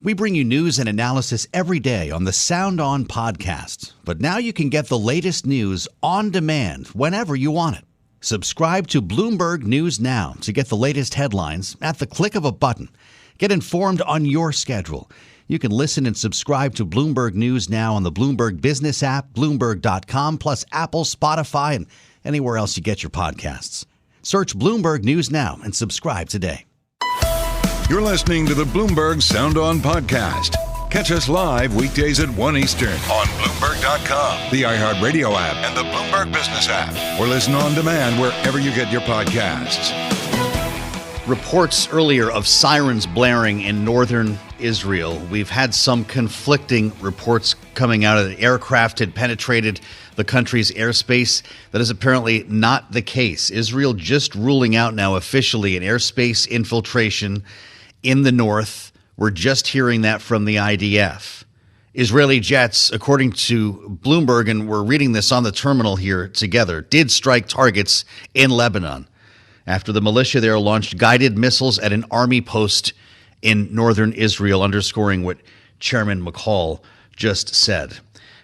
We bring you news and analysis every day on the Sound On podcast. But now you can get the latest news on demand whenever you want it. Subscribe to Bloomberg News Now to get the latest headlines at the click of a button. Get informed on your schedule. You can listen and subscribe to Bloomberg News Now on the Bloomberg Business app, Bloomberg.com, plus Apple, Spotify, and anywhere else you get your podcasts. Search Bloomberg News Now and subscribe today. You're listening to the Bloomberg Sound On podcast. Catch us live weekdays at 1 Eastern on Bloomberg.com, the iHeartRadio app, and the Bloomberg Business app. Or listen on demand wherever you get your podcasts. Reports earlier of sirens blaring in northern Israel. We've had some conflicting reports coming out of the aircraft had penetrated the country's airspace. That is apparently not the case. Israel just ruling out now officially an airspace infiltration in the north. We're just hearing that from the IDF. Israeli jets, according to Bloomberg, and we're reading this on the terminal here together, did strike targets in Lebanon after the militia there launched guided missiles at an army post in northern Israel, underscoring what Chairman McCall just said.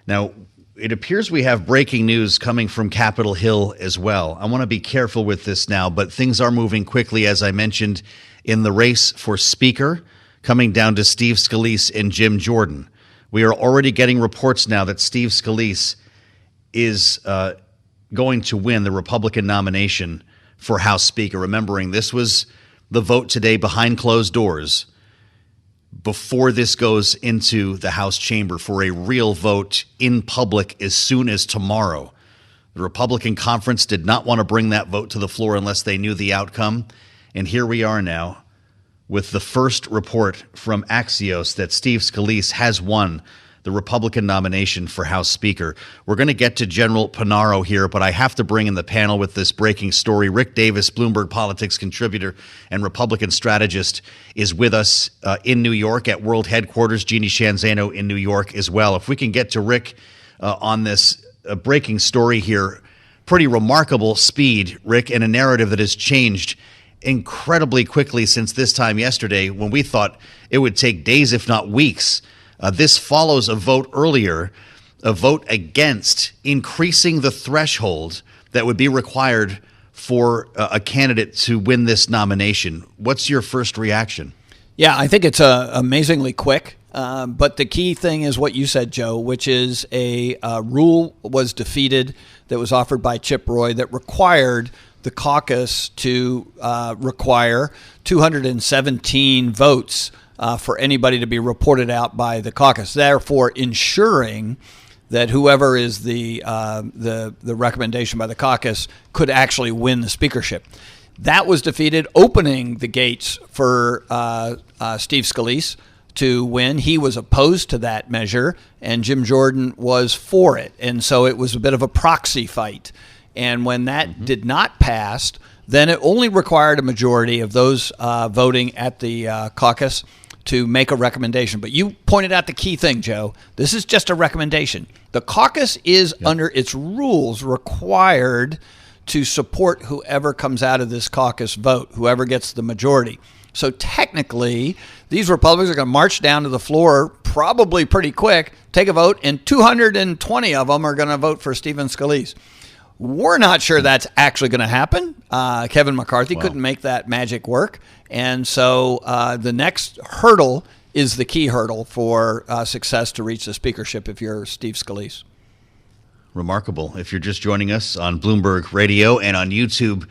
Now, it appears we have breaking news coming from Capitol Hill as well. I want to be careful with this now, but things are moving quickly, as I mentioned, in the race for Speaker, coming down to Steve Scalise and Jim Jordan. We are already getting reports now that Steve Scalise is going to win the Republican nomination for House Speaker. Remembering this was the vote today behind closed doors before this goes into the House chamber for a real vote in public as soon as tomorrow. The Republican conference did not want to bring that vote to the floor unless they knew the outcome. And here we are now with the first report from Axios that Steve Scalise has won the Republican nomination for House Speaker. We're going to get to General Punaro here, but I have to bring in the panel with this breaking story. Rick Davis, Bloomberg Politics contributor and Republican strategist, is with us in New York at World Headquarters. Jeanne Zaino in New York as well. If we can get to Rick on this breaking story here, pretty remarkable speed, Rick, and a narrative that has changed incredibly quickly since this time yesterday when we thought it would take days, if not weeks. This follows a vote earlier, a vote against increasing the threshold that would be required for a candidate to win this nomination. What's your first reaction? Yeah, I think it's amazingly quick. But the key thing is what you said, Joe, which is a rule was defeated that was offered by Chip Roy that required the caucus to require 217 votes for anybody to be reported out by the caucus, therefore ensuring that whoever is the recommendation by the caucus could actually win the speakership. That was defeated, opening the gates for Steve Scalise to win. He was opposed to that measure, and Jim Jordan was for it. And so it was a bit of a proxy fight. And when that did not pass, then it only required a majority of those voting at the caucus to make a recommendation. But you pointed out the key thing, Joe. This is just a recommendation. The caucus is, under its rules, required to support whoever comes out of this caucus vote, whoever gets the majority. So technically, these Republicans are going to march down to the floor probably pretty quick, take a vote, and 220 of them are going to vote for Stephen Scalise. We're not sure that's actually going to happen. Kevin McCarthy couldn't make that magic work. And so the next hurdle is the key hurdle for success to reach the speakership if you're Steve Scalise. Remarkable. If you're just joining us on Bloomberg Radio and on YouTube,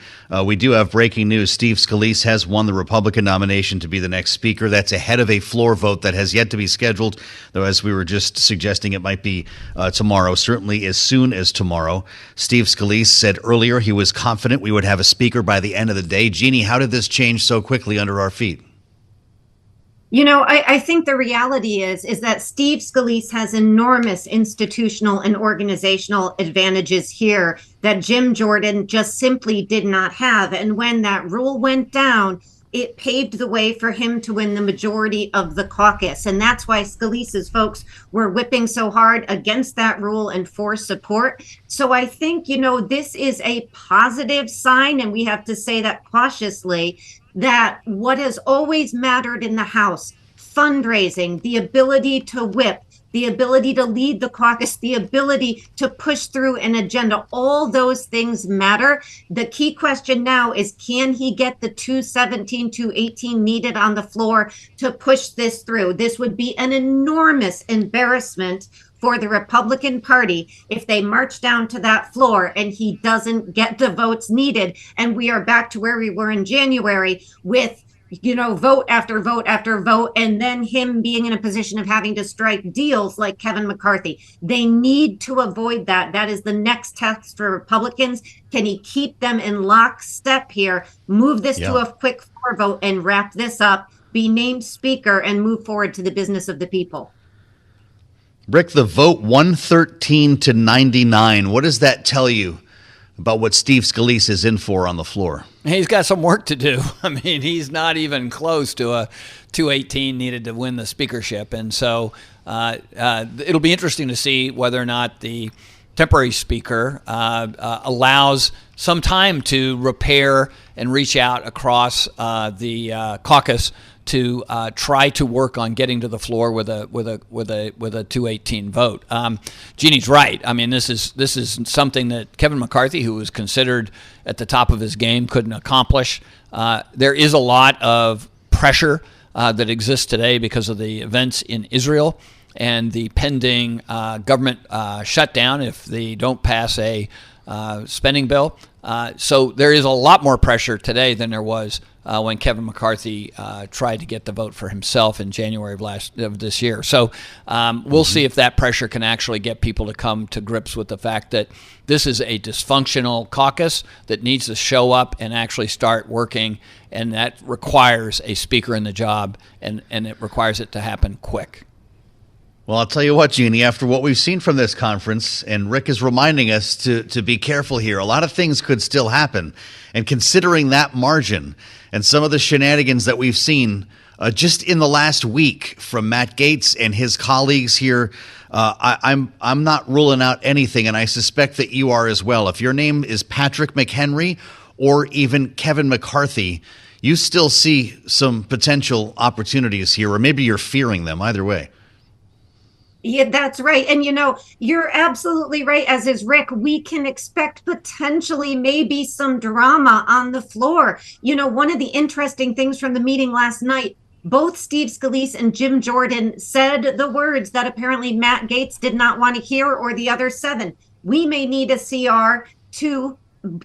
we do have breaking news. Steve Scalise has won the Republican nomination to be the next speaker. That's ahead of a floor vote that has yet to be scheduled, though as we were just suggesting, it might be tomorrow, certainly as soon as tomorrow. Steve Scalise said earlier he was confident we would have a speaker by the end of the day. Jeanne, how did this change so quickly under our feet? You know, I think the reality is that Steve Scalise has enormous institutional and organizational advantages here that Jim Jordan just simply did not have. And when that rule went down, it paved the way for him to win the majority of the caucus. And that's why Scalise's folks were whipping so hard against that rule and for support. So I think, you know, this is a positive sign, and we have to say that cautiously, that what has always mattered in the House, fundraising, the ability to whip, the ability to lead the caucus, the ability to push through an agenda. All those things matter. The key question now is, can he get the 217, 218 needed on the floor to push this through? This would be an enormous embarrassment for the Republican Party if they march down to that floor and he doesn't get the votes needed. And we are back to where we were in January with vote after vote after vote, and then him being in a position of having to strike deals like Kevin McCarthy. They need to avoid that. That is the next test for Republicans. Can he keep them in lockstep here, move this to a quick floor vote and wrap this up, be named speaker, and move forward to the business of the people? Rick, the vote 113 to 99. What does that tell you about what Steve Scalise is in for on the floor? He's got some work to do. I mean, he's not even close to a 218 needed to win the speakership. And so it'll be interesting to see whether or not the temporary speaker allows some time to repair and reach out across the caucus to try to work on getting to the floor with a 218 vote. Jeannie's right. I mean, this is something that Kevin McCarthy, who was considered at the top of his game, couldn't accomplish. There is a lot of pressure that exists today because of the events in Israel and the pending government shutdown if they don't pass a spending bill. So there is a lot more pressure today than there was when Kevin McCarthy tried to get the vote for himself in January of this year. So we'll see if that pressure can actually get people to come to grips with the fact that this is a dysfunctional caucus that needs to show up and actually start working, and that requires a speaker in the job, and it requires it to happen quick. Well, I'll tell you what, Jeannie, after what we've seen from this conference, and Rick is reminding us to be careful here, a lot of things could still happen. And considering that margin and some of the shenanigans that we've seen just in the last week from Matt Gaetz and his colleagues here, I'm not ruling out anything, and I suspect that you are as well. If your name is Patrick McHenry or even Kevin McCarthy, you still see some potential opportunities here, or maybe you're fearing them, either way. Yeah, that's right. And, you're absolutely right, as is Rick. We can expect potentially maybe some drama on the floor. One of the interesting things from the meeting last night, both Steve Scalise and Jim Jordan said the words that apparently Matt Gaetz did not want to hear, or the other 7. We may need a CR to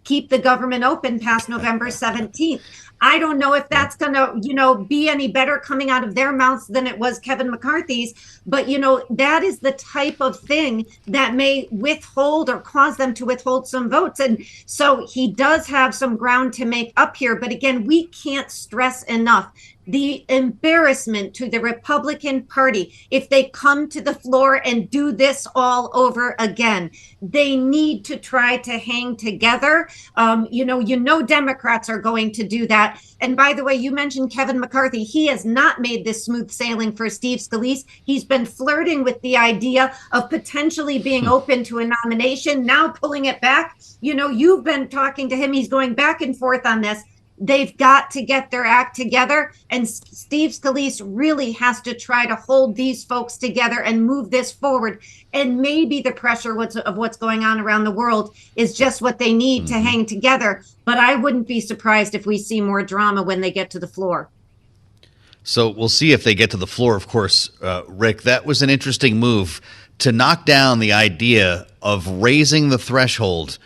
keep the government open past November 17th. I don't know if that's going to, be any better coming out of their mouths than it was Kevin McCarthy's. But, that is the type of thing that may withhold or cause them to withhold some votes. And so he does have some ground to make up here. But again, we can't stress enough the embarrassment to the Republican Party if they come to the floor and do this all over again. They need to try to hang together. Democrats are going to do that. And by the way, you mentioned Kevin McCarthy. He has not made this smooth sailing for Steve Scalise. He's been flirting with the idea of potentially being open to a nomination, now pulling it back. You've been talking to him. He's going back and forth on this. They've got to get their act together, and Steve Scalise really has to try to hold these folks together and move this forward. And maybe the pressure of what's going on around the world is just what they need to hang together. But I wouldn't be surprised if we see more drama when they get to the floor. So we'll see if they get to the floor, of course. Rick, that was an interesting move to knock down the idea of raising the threshold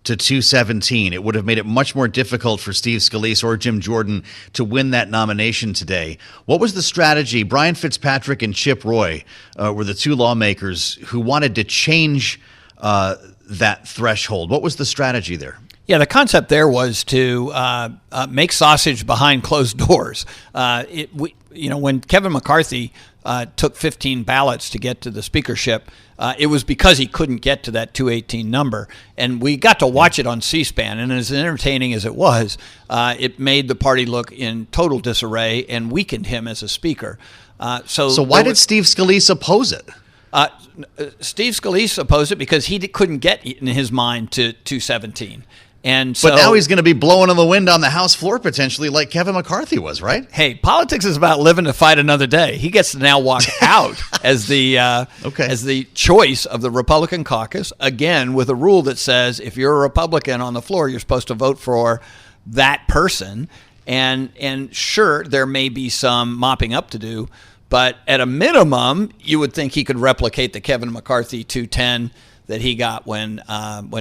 to 217. It would have made it much more difficult for Steve Scalise or Jim Jordan to win that nomination today. What was the strategy? Brian Fitzpatrick and Chip Roy were the 2 lawmakers who wanted to change that threshold. What was the strategy there? Yeah, the concept there was to make sausage behind closed doors. When Kevin McCarthy took 15 ballots to get to the speakership, it was because he couldn't get to that 218 number. And we got to watch it on C-SPAN. And as entertaining as it was, it made the party look in total disarray and weakened him as a speaker. So why did Steve Scalise oppose it? Steve Scalise opposed it because he couldn't get in his mind to 217. And so, but now he's going to be blowing in the wind on the House floor potentially, like Kevin McCarthy was, right? Hey, politics is about living to fight another day. He gets to now walk out as the choice of the Republican caucus, again, with a rule that says if you're a Republican on the floor, you're supposed to vote for that person. And sure, there may be some mopping up to do, but at a minimum, you would think he could replicate the Kevin McCarthy 210 that he got when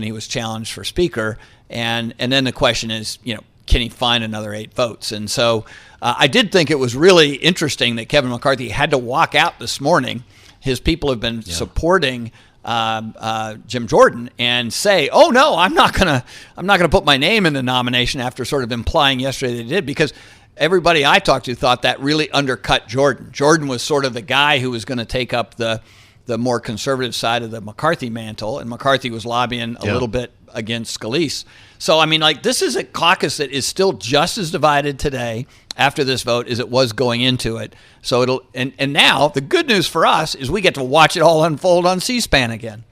he was challenged for Speaker. And then the question is, can he find another 8 votes? And so I did think it was really interesting that Kevin McCarthy had to walk out this morning. His people have been supporting Jim Jordan and say, "Oh no, I'm not gonna put my name in the nomination," after sort of implying yesterday they did, because everybody I talked to thought that really undercut Jordan. Jordan was sort of the guy who was going to take up the more conservative side of the McCarthy mantle, and McCarthy was lobbying a little bit against Scalise. So, I mean, this is a caucus that is still just as divided today after this vote as it was going into it. So and now the good news for us is we get to watch it all unfold on C-SPAN again.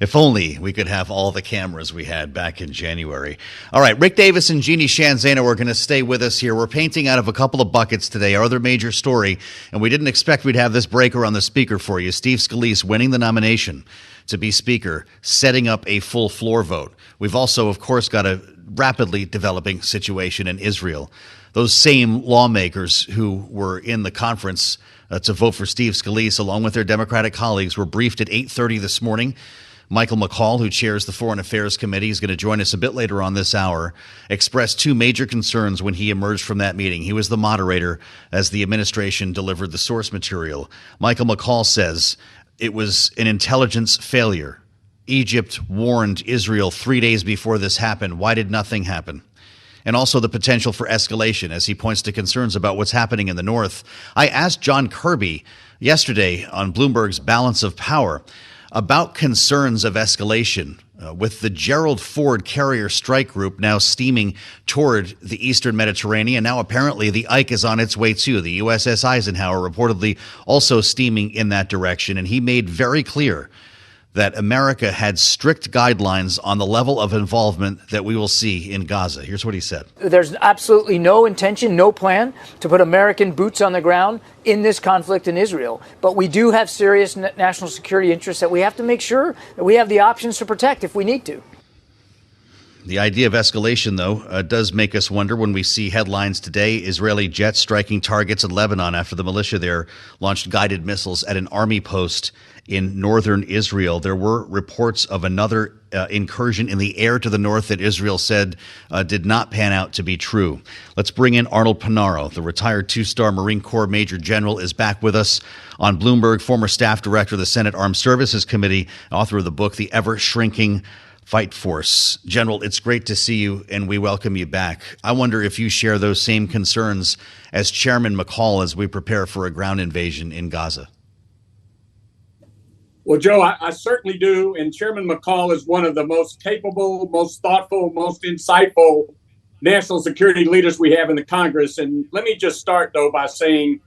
If only we could have all the cameras we had back in January. All right, Rick Davis and Jeanne, Zaino are going to stay with us here. We're painting out of a couple of buckets today. Our other major story, and we didn't expect we'd have this breaker on the speaker for you, Steve Scalise winning the nomination to be Speaker, setting up a full floor vote. We've also, of course, got a rapidly developing situation in Israel. Those same lawmakers who were in the conference to vote for Steve Scalise, along with their Democratic colleagues, were briefed at 8:30 this morning. Michael McCaul, who chairs the Foreign Affairs Committee, is going to join us a bit later on this hour, expressed 2 major concerns when he emerged from that meeting. He was the moderator as the administration delivered the source material. Michael McCaul says it was an intelligence failure. Egypt warned Israel 3 days before this happened. Why did nothing happen? And also the potential for escalation as he points to concerns about what's happening in the north. I asked John Kirby yesterday on Bloomberg's Balance of Power about concerns of escalation with the Gerald Ford carrier strike group now steaming toward the eastern Mediterranean. Now apparently the Ike is on its way too. The USS Eisenhower reportedly also steaming in that direction. And he made very clear that America had strict guidelines on the level of involvement that we will see in Gaza. Here's what he said. There's absolutely no intention, no plan to put American boots on the ground in this conflict in Israel. But we do have serious national security interests that we have to make sure that we have the options to protect if we need to. The idea of escalation, though, does make us wonder when we see headlines today, Israeli jets striking targets in Lebanon after the militia there launched guided missiles at an army post in northern Israel. There were reports of another incursion in the air to the north that Israel said did not pan out to be true. Let's bring in Arnold Punaro, the retired 2-star Marine Corps Major General, is back with us on Bloomberg, former staff director of the Senate Armed Services Committee, author of the book, The Ever-Shrinking Fight Force. General, it's great to see you, and we welcome you back. I wonder if you share those same concerns as Chairman McCaul as we prepare for a ground invasion in Gaza. Well, Joe, I certainly do. And Chairman McCaul is one of the most capable, most thoughtful, most insightful national security leaders we have in the Congress. And let me just start, though, by saying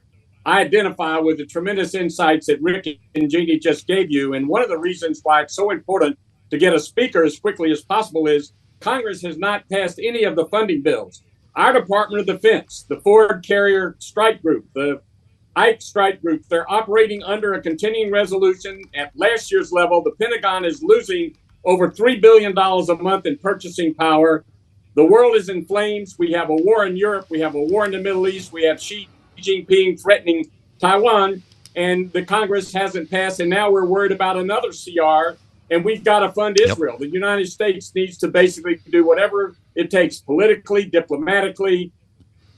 I identify with the tremendous insights that Rick and Jeanne just gave you. And one of the reasons why it's so important to get a speaker as quickly as possible is Congress has not passed any of the funding bills. Our Department of Defense, the Ford Carrier Strike Group, the Ike Strike Group, they're operating under a continuing resolution. At last year's level, the Pentagon is losing over $3 billion a month in purchasing power. The world is in flames. We have a war in Europe. We have a war in the Middle East. We have Xi Jinping threatening Taiwan, and the Congress hasn't passed. And now we're worried about another CR, and we've got to fund Israel. The United States needs to basically do whatever it takes politically, diplomatically,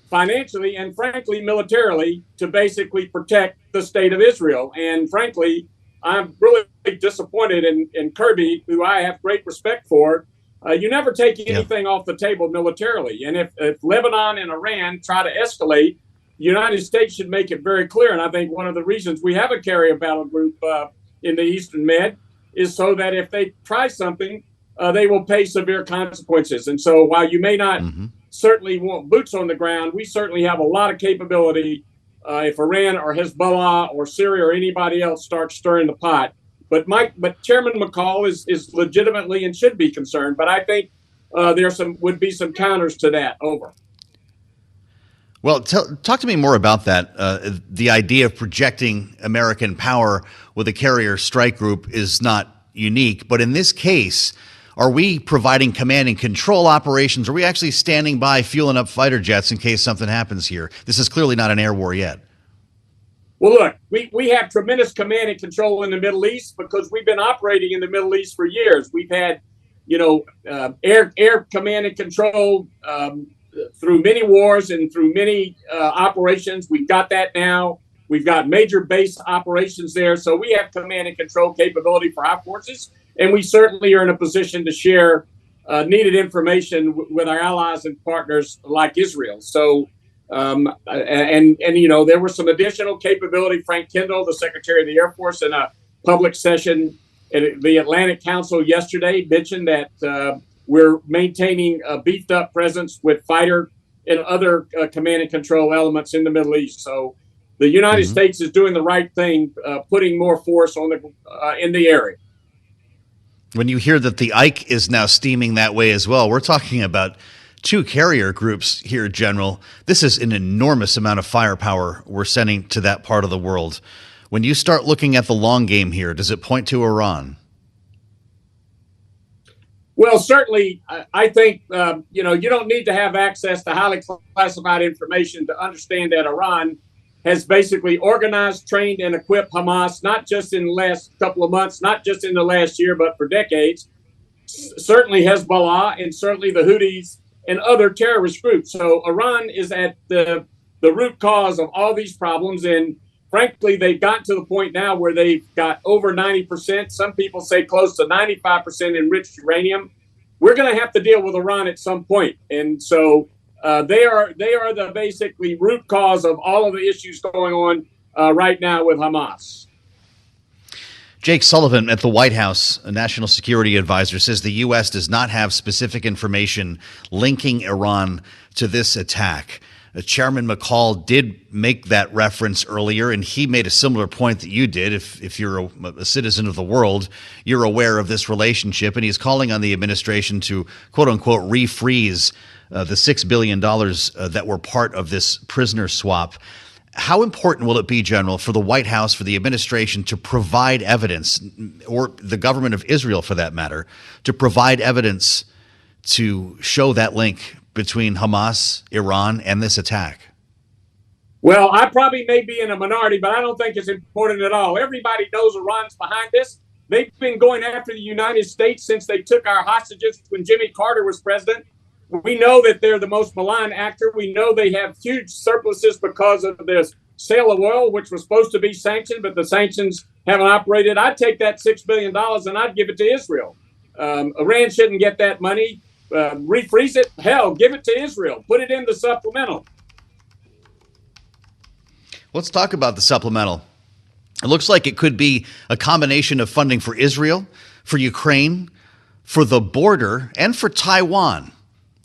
financially, and frankly, militarily, to basically protect the state of Israel. And frankly, I'm really disappointed in Kirby, who I have great respect for. You never take anything off the table militarily. And if Lebanon and Iran try to escalate, the United States should make it very clear. And I think one of the reasons we have a carrier battle group in the Eastern Med is so that if they try something, they will pay severe consequences. And so while you may not certainly want boots on the ground, we certainly have a lot of capability if Iran or Hezbollah or Syria or anybody else starts stirring the pot. But Chairman McCall is legitimately and should be concerned. But I think would be some counters to that. Over. Well, talk to me more about that. The idea of projecting American power with a carrier strike group is not unique. But in this case, are we providing command and control operations? Are we actually standing by fueling up fighter jets in case something happens here? This is clearly not an air war yet. Well, look, we have tremendous command and control in the Middle East because we've been operating in the Middle East for years. We've had, air command and control through many wars and through many operations. We've got that now. We've got major base operations there. So we have command and control capability for our forces. And we certainly are in a position to share needed information with our allies and partners like Israel. So, there was some additional capability. Frank Kendall, the Secretary of the Air Force, in a public session at the Atlantic Council yesterday, mentioned that we're maintaining a beefed up presence with fighter and other command and control elements in the Middle East. So the United States is doing the right thing, putting more force on in the area. When you hear that the Ike is now steaming that way as well, we're talking about two carrier groups here, General. This is an enormous amount of firepower we're sending to that part of the world. When you start looking at the long game here, does it point to Iran? Well, certainly, I think, you don't need to have access to highly classified information to understand that Iran has basically organized, trained, and equipped Hamas, not just in the last couple of months, not just in the last year, but for decades. Certainly Hezbollah and certainly the Houthis and other terrorist groups. So Iran is at the root cause of all these problems. And frankly, they've gotten to the point now where they've got over 90%. Some people say close to 95% enriched uranium. We're going to have to deal with Iran at some point. And so they are the basically root cause of all of the issues going on right now with Hamas. Jake Sullivan at the White House, a national security advisor, says the U.S. does not have specific information linking Iran to this attack. Chairman McCall did make that reference earlier, and he made a similar point that you did. If you're a citizen of the world, you're aware of this relationship, and he's calling on the administration to, quote unquote, refreeze the $6 billion that were part of this prisoner swap. How important will it be, General, for the White House, for the administration to provide evidence, or the government of Israel for that matter, to provide evidence to show that link between Hamas, Iran, and this attack? Well, I probably may be in a minority, but I don't think it's important at all. Everybody knows Iran's behind this. They've been going after the United States since they took our hostages when Jimmy Carter was president. We know that they're the most malign actor. We know they have huge surpluses because of this sale of oil, which was supposed to be sanctioned, but the sanctions haven't operated. I'd take that $6 billion and I'd give it to Israel. Iran shouldn't get that money. Refreeze it. Hell, give it to Israel. Put it in the supplemental. Let's talk about the supplemental. It looks like it could be a combination of funding for Israel, for Ukraine, for the border, and for Taiwan.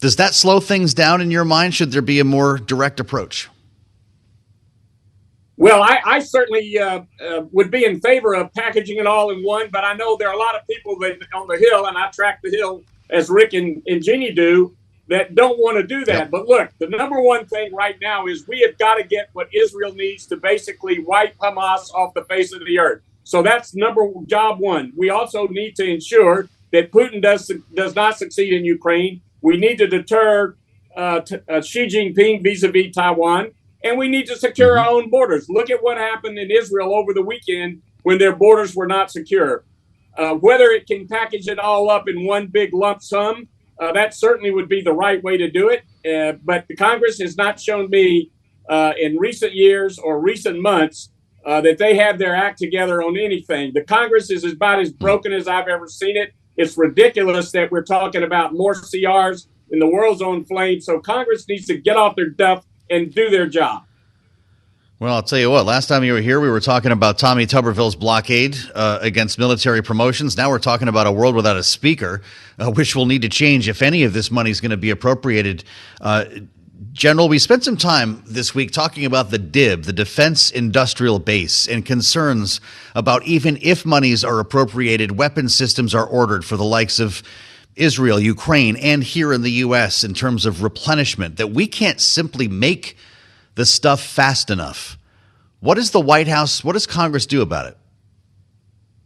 Does that slow things down in your mind? Should there be a more direct approach? Well, I certainly would be in favor of packaging it all in one, but I know there are a lot of people that on the Hill, and I track the Hill as Rick and Jeanne do, that don't want to do that. Yep. But look, the number one thing right now is we have got to get what Israel needs to basically wipe Hamas off the face of the earth. So that's job one. We also need to ensure that Putin does not succeed in Ukraine. We need to deter Xi Jinping vis-a-vis Taiwan, and we need to secure our own borders. Look at what happened in Israel over the weekend when their borders were not secure. Whether it can package it all up in one big lump sum, that certainly would be the right way to do it. But the Congress has not shown me in recent years or recent months that they have their act together on anything. The Congress is about as broken as I've ever seen it. It's ridiculous that we're talking about more CRs in the world's own flame. So Congress needs to get off their duff and do their job. Well, I'll tell you what, last time you were here, we were talking about Tommy Tuberville's blockade against military promotions. Now we're talking about a world without a speaker, which will need to change if any of this money is going to be appropriated. General, we spent some time this week talking about the DIB, the Defense Industrial Base, and concerns about even if monies are appropriated, weapon systems are ordered for the likes of Israel, Ukraine, and here in the U.S. in terms of replenishment, that we can't simply make the stuff fast enough. What does the White House, what does Congress do about it?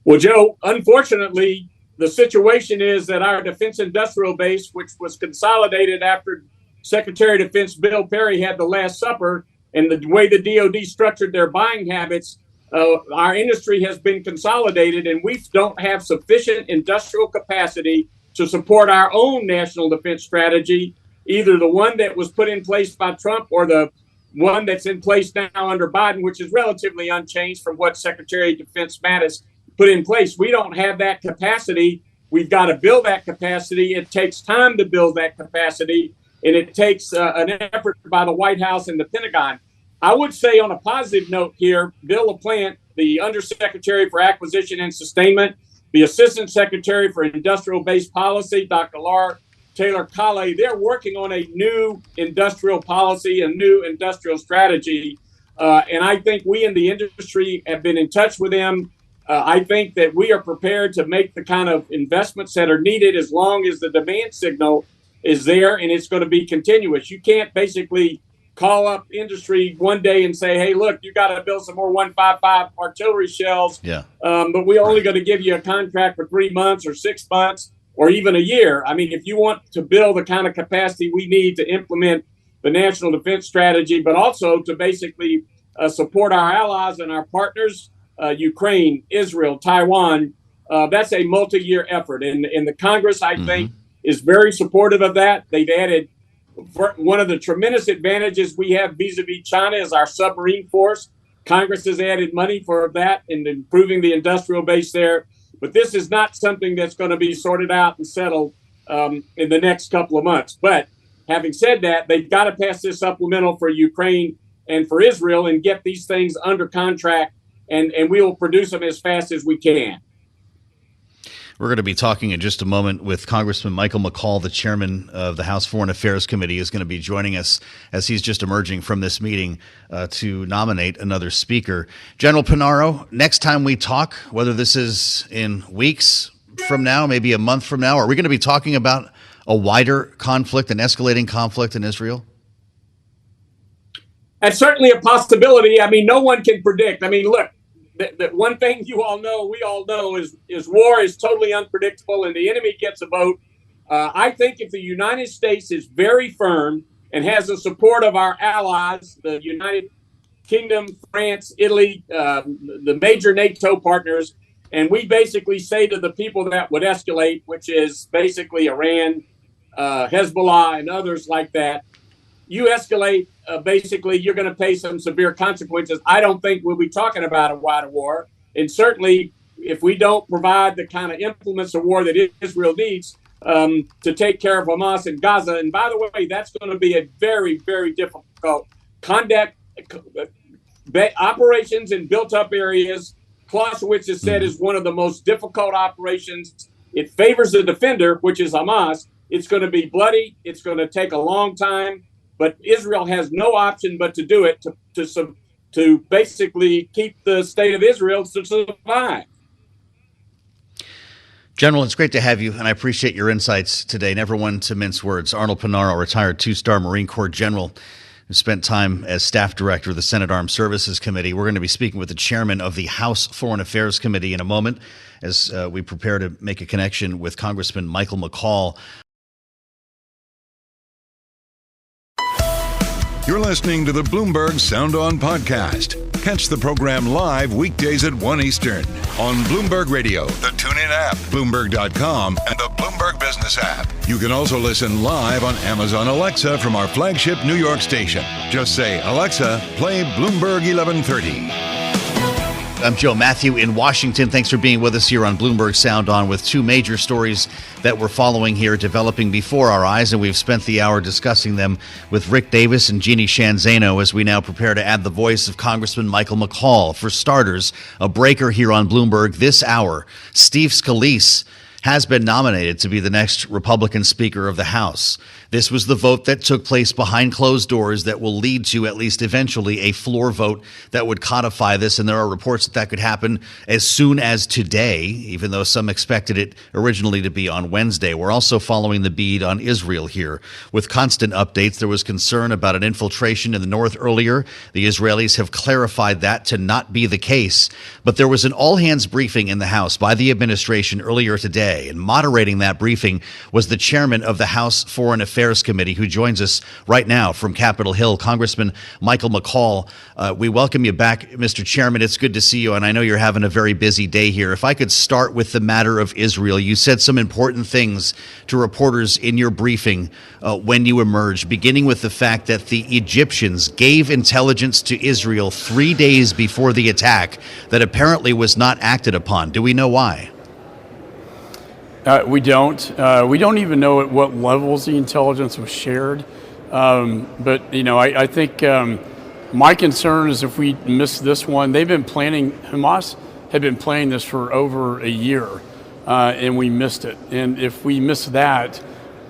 Well, Joe, unfortunately, the situation is that our defense industrial base, which was consolidated after Secretary of Defense Bill Perry had the Last Supper, and the way the DoD structured their buying habits, our industry has been consolidated, and we don't have sufficient industrial capacity to support our own national defense strategy, either the one that was put in place by Trump or the one that's in place now under Biden, which is relatively unchanged from what Secretary of Defense Mattis put in place. We don't have that capacity. We've got to build that capacity. It takes time to build that capacity, and it takes an effort by the White House and the Pentagon. I would say on a positive note here, Bill LaPlante, the Undersecretary for Acquisition and Sustainment, the Assistant Secretary for Industrial Base Policy, Dr. Laura Taylor Kailey, they're working on a new industrial policy, a new industrial strategy. And I think we in the industry have been in touch with them. I think that we are prepared to make the kind of investments that are needed as long as the demand signal is there, and it's going to be continuous. You can't basically call up industry one day and say, hey, look, you got to build some more 155 artillery shells, but we're only going to give you a contract for 3 months or 6 months or even a year. I mean, if you want to build the kind of capacity we need to implement the national defense strategy, but also to basically support our allies and our partners, Ukraine, Israel, Taiwan, that's a multi-year effort. And the Congress, I think, is very supportive of that. They've added one of the tremendous advantages we have vis-a-vis China is our submarine force. Congress has added money for that and improving the industrial base there. But this is not something that's going to be sorted out and settled in the next couple of months. But having said that, they've got to pass this supplemental for Ukraine and for Israel and get these things under contract, and we will produce them as fast as we can. We're going to be talking in just a moment with Congressman Michael McCaul, the chairman of the House Foreign Affairs Committee, is going to be joining us as he's just emerging from this meeting to nominate another speaker. General Punaro, next time we talk, whether this is in weeks from now, maybe a month from now, are we going to be talking about a wider conflict, an escalating conflict in Israel? That's certainly a possibility. I mean, no one can predict. I mean, look, the one thing we all know is war is totally unpredictable and the enemy gets a vote. I think if the United States is very firm and has the support of our allies, the United Kingdom, France, Italy, the major NATO partners, and we basically say to the people that would escalate, which is basically Iran, Hezbollah, and others like that, you escalate, basically, you're going to pay some severe consequences. I don't think we'll be talking about a wider war. And certainly, if we don't provide the kind of implements of war that Israel needs to take care of Hamas in Gaza, and by the way, that's going to be a very, very difficult conduct operations in built-up areas. Clausewitz has said is one of the most difficult operations. It favors the defender, which is Hamas. It's going to be bloody. It's going to take a long time. But Israel has no option but to do it to basically keep the state of Israel to survive. General, it's great to have you, and I appreciate your insights today. Never one to mince words. Arnold Punaro, retired two-star Marine Corps general who spent time as staff director of the Senate Armed Services Committee. We're going to be speaking with the chairman of the House Foreign Affairs Committee in a moment as we prepare to make a connection with Congressman Michael McCaul. You're listening to the Bloomberg Sound On podcast. Catch the program live weekdays at 1 Eastern on Bloomberg Radio, the TuneIn app, Bloomberg.com, and the Bloomberg Business app. You can also listen live on Amazon Alexa from our flagship New York station. Just say, Alexa, play Bloomberg 1130. I'm Joe Mathieu in Washington. Thanks for being with us here on Bloomberg Sound On with two major stories that we're following here developing before our eyes, and we've spent the hour discussing them with Rick Davis and Jeanne Zaino as we now prepare to add the voice of Congressman Michael McCaul. For starters, a breaker here on Bloomberg this hour. Steve Scalise has been nominated to be the next Republican Speaker of the House. This was the vote that took place behind closed doors that will lead to, at least eventually, a floor vote that would codify this. And there are reports that could happen as soon as today, even though some expected it originally to be on Wednesday. We're also following the bead on Israel here with constant updates. There was concern about an infiltration in the north earlier. The Israelis have clarified that to not be the case. But there was an all-hands briefing in the House by the administration earlier today, and moderating that briefing was the chairman of the House Foreign Affairs Committee, who joins us right now from Capitol Hill, Congressman Michael McCaul. We welcome you back, Mr. Chairman. It's good to see you, and I know you're having a very busy day here. If I could start with the matter of Israel, you said some important things to reporters in your briefing when you emerged, beginning with the fact that the Egyptians gave intelligence to Israel 3 days before the attack that apparently was not acted upon. Do we know why? We don't. We don't even know at what levels the intelligence was shared. But, you know, I think my concern is if we miss this one, Hamas had been planning this for over a year, and we missed it. And if we miss that,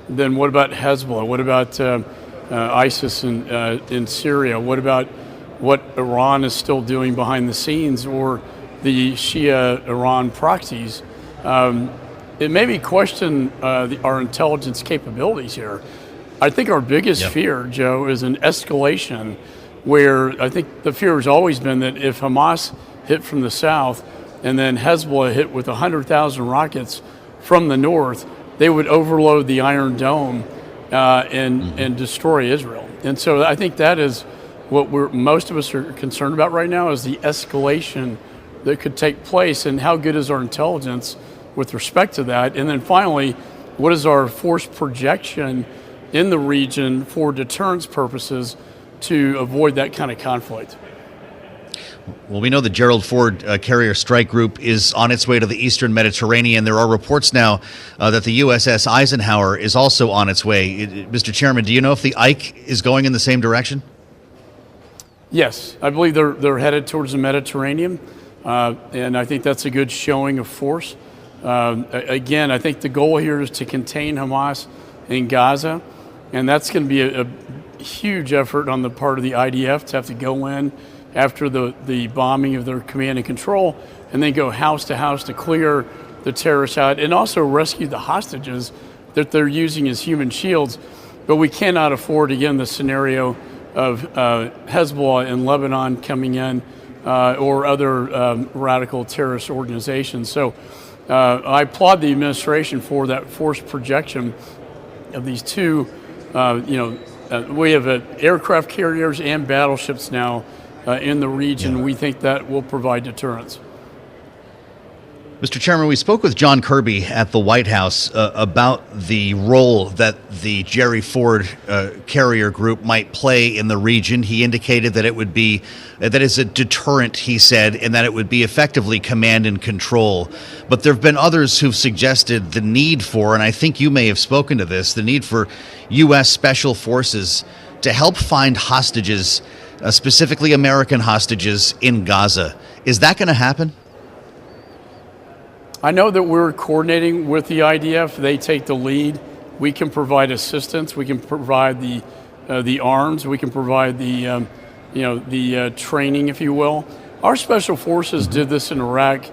then what about Hezbollah? What about ISIS in Syria? What about what Iran is still doing behind the scenes, or the Shia Iran proxies? It made me question our intelligence capabilities here. I think our biggest fear, Joe, is an escalation where I think the fear has always been that if Hamas hit from the south and then Hezbollah hit with 100,000 rockets from the north, they would overload the Iron Dome and destroy Israel. And so I think that is what most of us are concerned about right now, is the escalation that could take place, and how good is our intelligence with respect to that. And then finally, what is our force projection in the region for deterrence purposes to avoid that kind of conflict? Well, we know the Gerald Ford carrier strike group is on its way to the eastern Mediterranean. There are reports now that the USS Eisenhower is also on its way. Mr. Chairman, do you know if the Ike is going in the same direction? Yes, I believe they're headed towards the Mediterranean, and I think that's a good showing of force. Again, I think the goal here is to contain Hamas in Gaza, and that's going to be a huge effort on the part of the IDF to have to go in after the bombing of their command and control, and then go house to house to clear the terrorists out and also rescue the hostages that they're using as human shields. But we cannot afford, again, the scenario of Hezbollah in Lebanon coming in or other radical terrorist organizations. So I applaud the administration for that force projection of these two. We have aircraft carriers and battleships now in the region. We think that will provide deterrence. Mr. Chairman, we spoke with John Kirby at the White House about the role that the Jerry Ford carrier group might play in the region. He indicated that it would be, that is a deterrent, he said, and that it would be effectively command and control. But there have been others who've suggested the need for, and I think you may have spoken to this, the need for U.S. Special Forces to help find hostages, specifically American hostages in Gaza. Is that going to happen? I know that we're coordinating with the IDF. They take the lead. We can provide assistance. We can provide the arms. We can provide the training, if you will. Our special forces did this in Iraq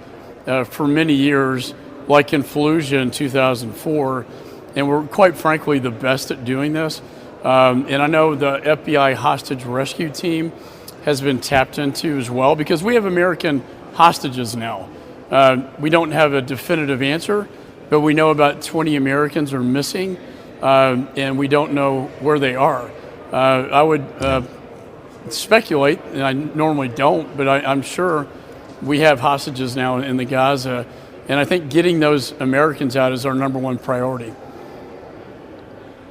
for many years, like in Fallujah in 2004, and we're quite frankly the best at doing this. And I know the FBI hostage rescue team has been tapped into as well, because we have American hostages now. We don't have a definitive answer, but we know about 20 Americans are missing, and we don't know where they are. I would speculate, and I normally don't, but I'm sure we have hostages now in the Gaza, and I think getting those Americans out is our number one priority.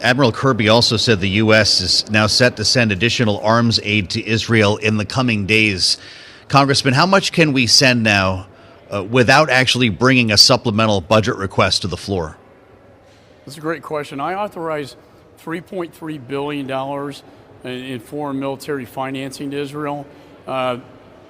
Admiral Kirby also said the U.S. is now set to send additional arms aid to Israel in the coming days. Congressman, how much can we send now without actually bringing a supplemental budget request to the floor? That's a great question. I authorized $3.3 billion in foreign military financing to Israel.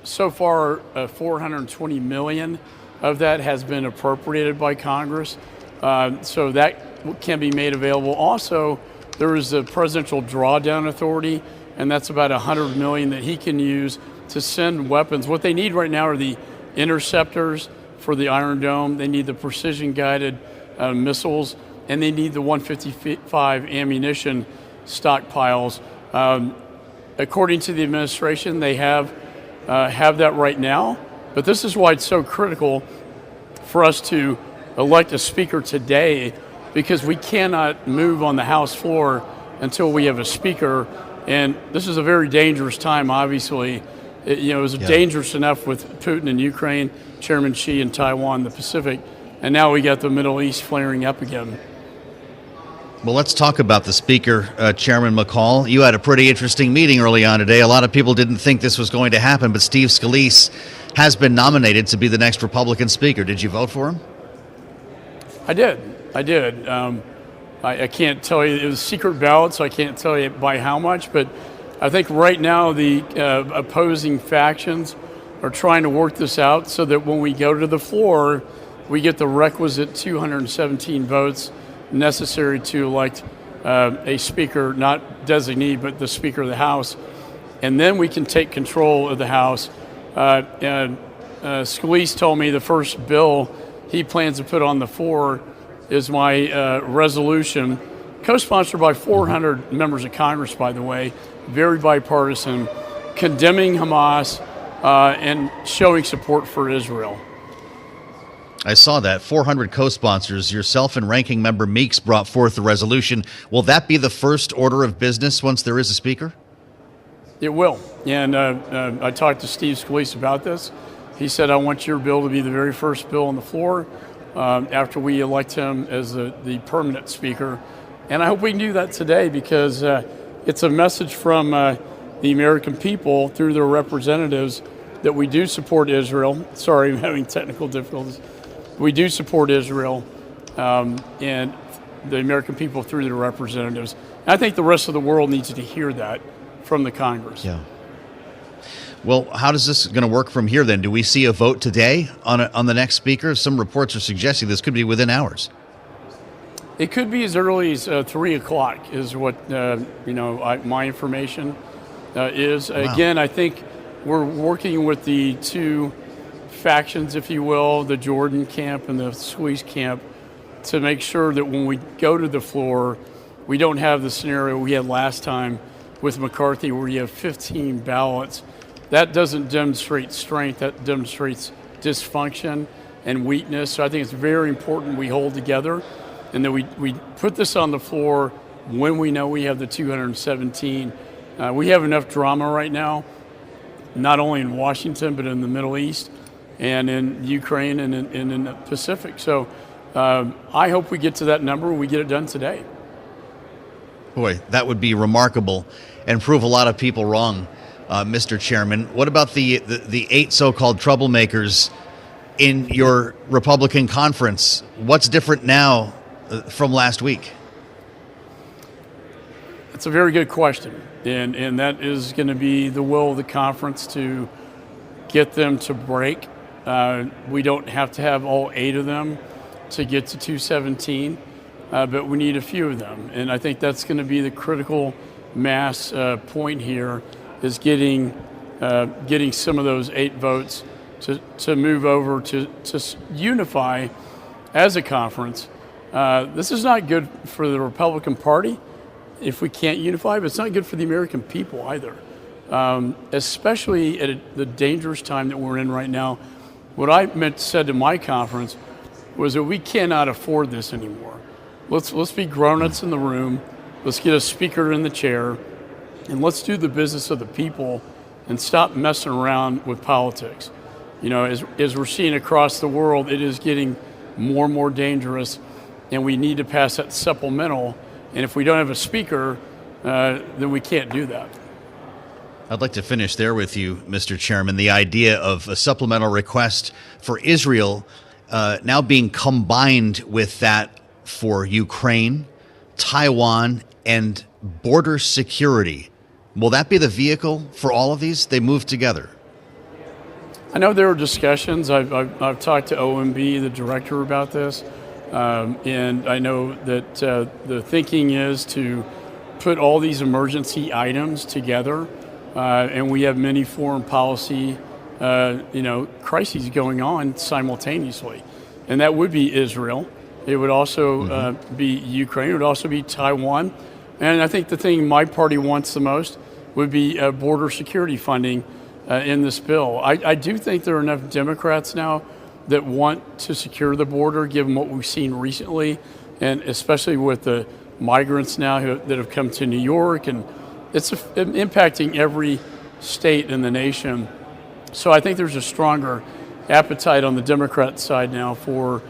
So far, $420 million of that has been appropriated by Congress. So that can be made available. Also, there is a presidential drawdown authority, and that's about $100 million that he can use to send weapons. What they need right now are the interceptors for the Iron Dome. They need the precision-guided missiles, and they need the 155 ammunition stockpiles. According to the administration, they have that right now. But this is why it's so critical for us to elect a speaker today, because we cannot move on the House floor until we have a speaker. And this is a very dangerous time, obviously. It was dangerous enough with Putin in Ukraine, Chairman Xi in Taiwan, the Pacific, and now we got the Middle East flaring up again. Well, let's talk about the speaker, Chairman McCall. You had a pretty interesting meeting early on today. A lot of people didn't think this was going to happen, but Steve Scalise has been nominated to be the next Republican speaker. Did you vote for him? I did. I can't tell you. It was secret ballot, so I can't tell you by how much, but I think right now the opposing factions are trying to work this out so that when we go to the floor, we get the requisite 217 votes necessary to elect a speaker, not designee, but the Speaker of the House. And then we can take control of the House. Scalise told me the first bill he plans to put on the floor is my resolution, co-sponsored by 400 members of Congress, by the way, very bipartisan, condemning Hamas and showing support for Israel. I saw that. 400 co-sponsors. Yourself and Ranking Member Meeks brought forth the resolution. Will that be the first order of business once there is a speaker? It will. And I talked to Steve Scalise about this. He said, I want your bill to be the very first bill on the floor after we elect him as the permanent speaker. And I hope we can do that today, because it's a message from the American people through their representatives that we do support Israel. Sorry, I'm having technical difficulties. We do support Israel and the American people through their representatives. And I think the rest of the world needs to hear that from the Congress. Yeah. Well, how is this going to work from here then? Do we see a vote today on the next speaker? Some reports are suggesting this could be within hours. It could be as early as 3 o'clock is what, my information is. Wow. Again, I think we're working with the two factions, if you will, the Jordan camp and the Scalise camp, to make sure that when we go to the floor, we don't have the scenario we had last time with McCarthy where you have 15 ballots. That doesn't demonstrate strength, that demonstrates dysfunction and weakness. So I think it's very important we hold together and that we put this on the floor when we know we have the 217. We have enough drama right now, not only in Washington, but in the Middle East and in Ukraine and in the Pacific. So I hope we get to that number and we get it done today. Boy, that would be remarkable and prove a lot of people wrong, Mr. Chairman. What about the 8 so-called troublemakers in your Republican conference? What's different now from last week? It's a very good question. And that is going to be the will of the conference to get them to break. We don't have to have all 8 of them to get to 217, but we need a few of them. And I think that's going to be the critical mass point here, is getting some of those 8 votes to move over to unify as a conference. This is not good for the Republican Party if we can't unify, but it's not good for the American people either, especially at the dangerous time that we're in right now. What I said to my conference was that we cannot afford this anymore. Let's be grown-ups in the room. Let's get a speaker in the chair, and let's do the business of the people and stop messing around with politics. As we're seeing across the world, it is getting more and more dangerous, and we need to pass that supplemental. And if we don't have a speaker, then we can't do that. I'd like to finish there with you, Mr. Chairman. The idea of a supplemental request for Israel now being combined with that for Ukraine, Taiwan, and border security. Will that be the vehicle for all of these? They move together. I know there are discussions. I've talked to OMB, the director, about this. And I know that the thinking is to put all these emergency items together, and we have many foreign policy, crises going on simultaneously. And that would be Israel. It would also be Ukraine. It would also be Taiwan. And I think the thing my party wants the most would be border security funding in this bill. I do think there are enough Democrats now that want to secure the border, given what we've seen recently, and especially with the migrants now that have come to New York, and it's impacting every state in the nation. So I think there's a stronger appetite on the Democrat side now for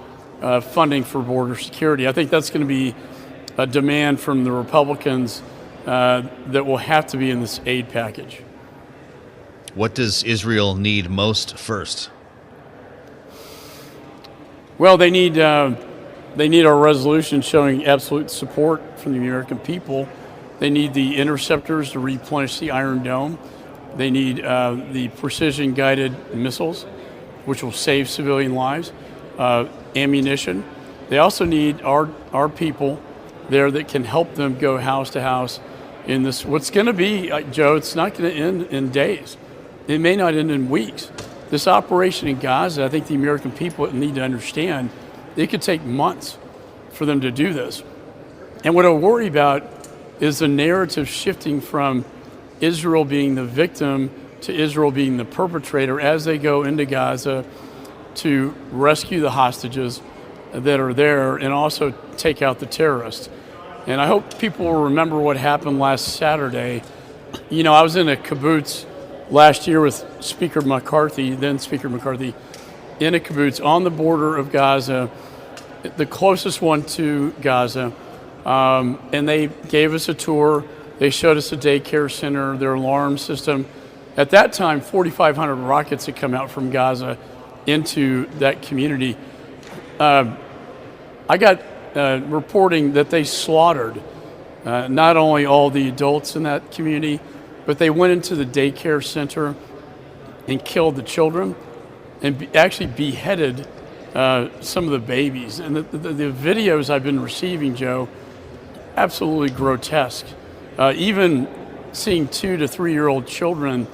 funding for border security. I think that's going to be a demand from the Republicans that will have to be in this aid package. What does Israel need most first? Well, they need our resolution showing absolute support from the American people. They need the interceptors to replenish the Iron Dome. They need the precision-guided missiles, which will save civilian lives, ammunition. They also need our people there that can help them go house to house in this. What's going to be, Joe, it's not going to end in days. It may not end in weeks. This operation in Gaza, I think the American people need to understand, it could take months for them to do this. And what I worry about is the narrative shifting from Israel being the victim to Israel being the perpetrator as they go into Gaza to rescue the hostages that are there and also take out the terrorists. And I hope people will remember what happened last Saturday. I was in a kibbutz last year with Speaker McCarthy, then Speaker McCarthy, in a kibbutz on the border of Gaza, the closest one to Gaza. And they gave us a tour. They showed us a daycare center, their alarm system. At that time, 4,500 rockets had come out from Gaza into that community. I got reporting that they slaughtered not only all the adults in that community, but they went into the daycare center and killed the children and actually beheaded some of the babies. And the videos I've been receiving, Joe, absolutely grotesque. Even seeing 2 to 3 year old children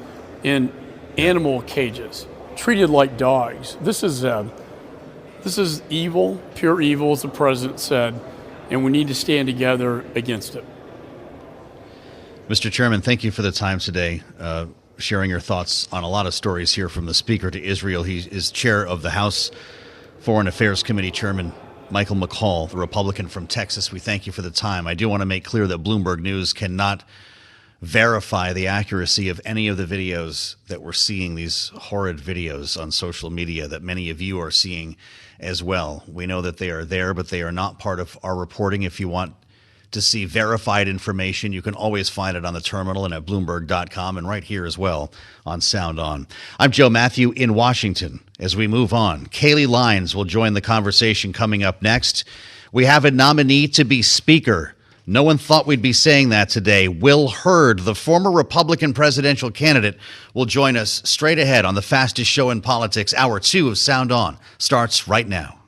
in animal cages, treated like dogs. This is evil, pure evil, as the president said, and we need to stand together against it. Mr. Chairman, thank you for the time today, sharing your thoughts on a lot of stories here from the Speaker to Israel. He is chair of the House Foreign Affairs Committee, Chairman Michael McCall, the Republican from Texas. We thank you for the time. I do want to make clear that Bloomberg News cannot verify the accuracy of any of the videos that we're seeing, these horrid videos on social media that many of you are seeing as well. We know that they are there, but they are not part of our reporting. If you want to see verified information, you can always find it on the terminal and at Bloomberg.com and right here as well on Sound On. I'm Joe Mathieu in Washington. As we move on, Kailey Leinz will join the conversation coming up next. We have a nominee to be Speaker. No one thought we'd be saying that today. Will Hurd, the former Republican presidential candidate, will join us straight ahead on the fastest show in politics. Hour 2 of Sound On starts right now.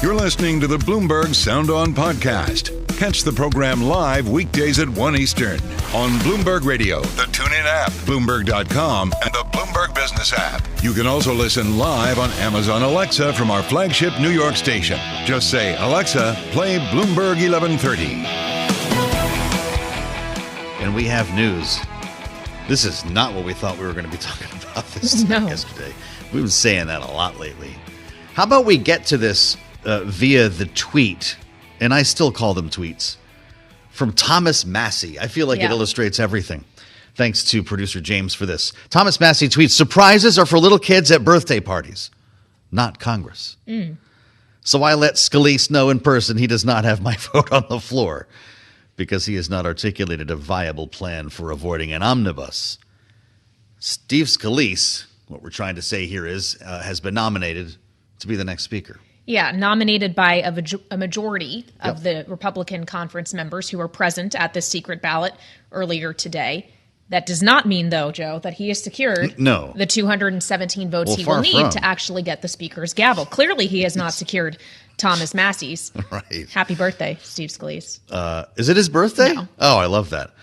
You're listening to the Bloomberg Sound On podcast. Catch the program live weekdays at 1 Eastern on Bloomberg Radio, the TuneIn app, Bloomberg.com, and the Bloomberg Business app. You can also listen live on Amazon Alexa from our flagship New York station. Just say, Alexa, play Bloomberg 1130. And we have news. This is not what we thought we were going to be talking about this time yesterday. We've been saying that a lot lately. How about we get to this via the tweet, and I still call them tweets, from Thomas Massey. I feel like it illustrates everything. Thanks to producer James for this. Thomas Massey tweets, surprises are for little kids at birthday parties, not Congress. So I let Scalise know in person he does not have my vote on the floor because he has not articulated a viable plan for avoiding an omnibus. Steve Scalise, what we're trying to say here is, has been nominated to be the next speaker. Yeah, nominated by a majority of the Republican conference members who were present at this secret ballot earlier today. That does not mean, though, Joe, that he has secured the 217 votes he will need to actually get the speaker's gavel. Clearly, he has not secured Thomas Massey's. Right. Happy birthday, Steve Scalise. Is it his birthday? No. Oh, I love that.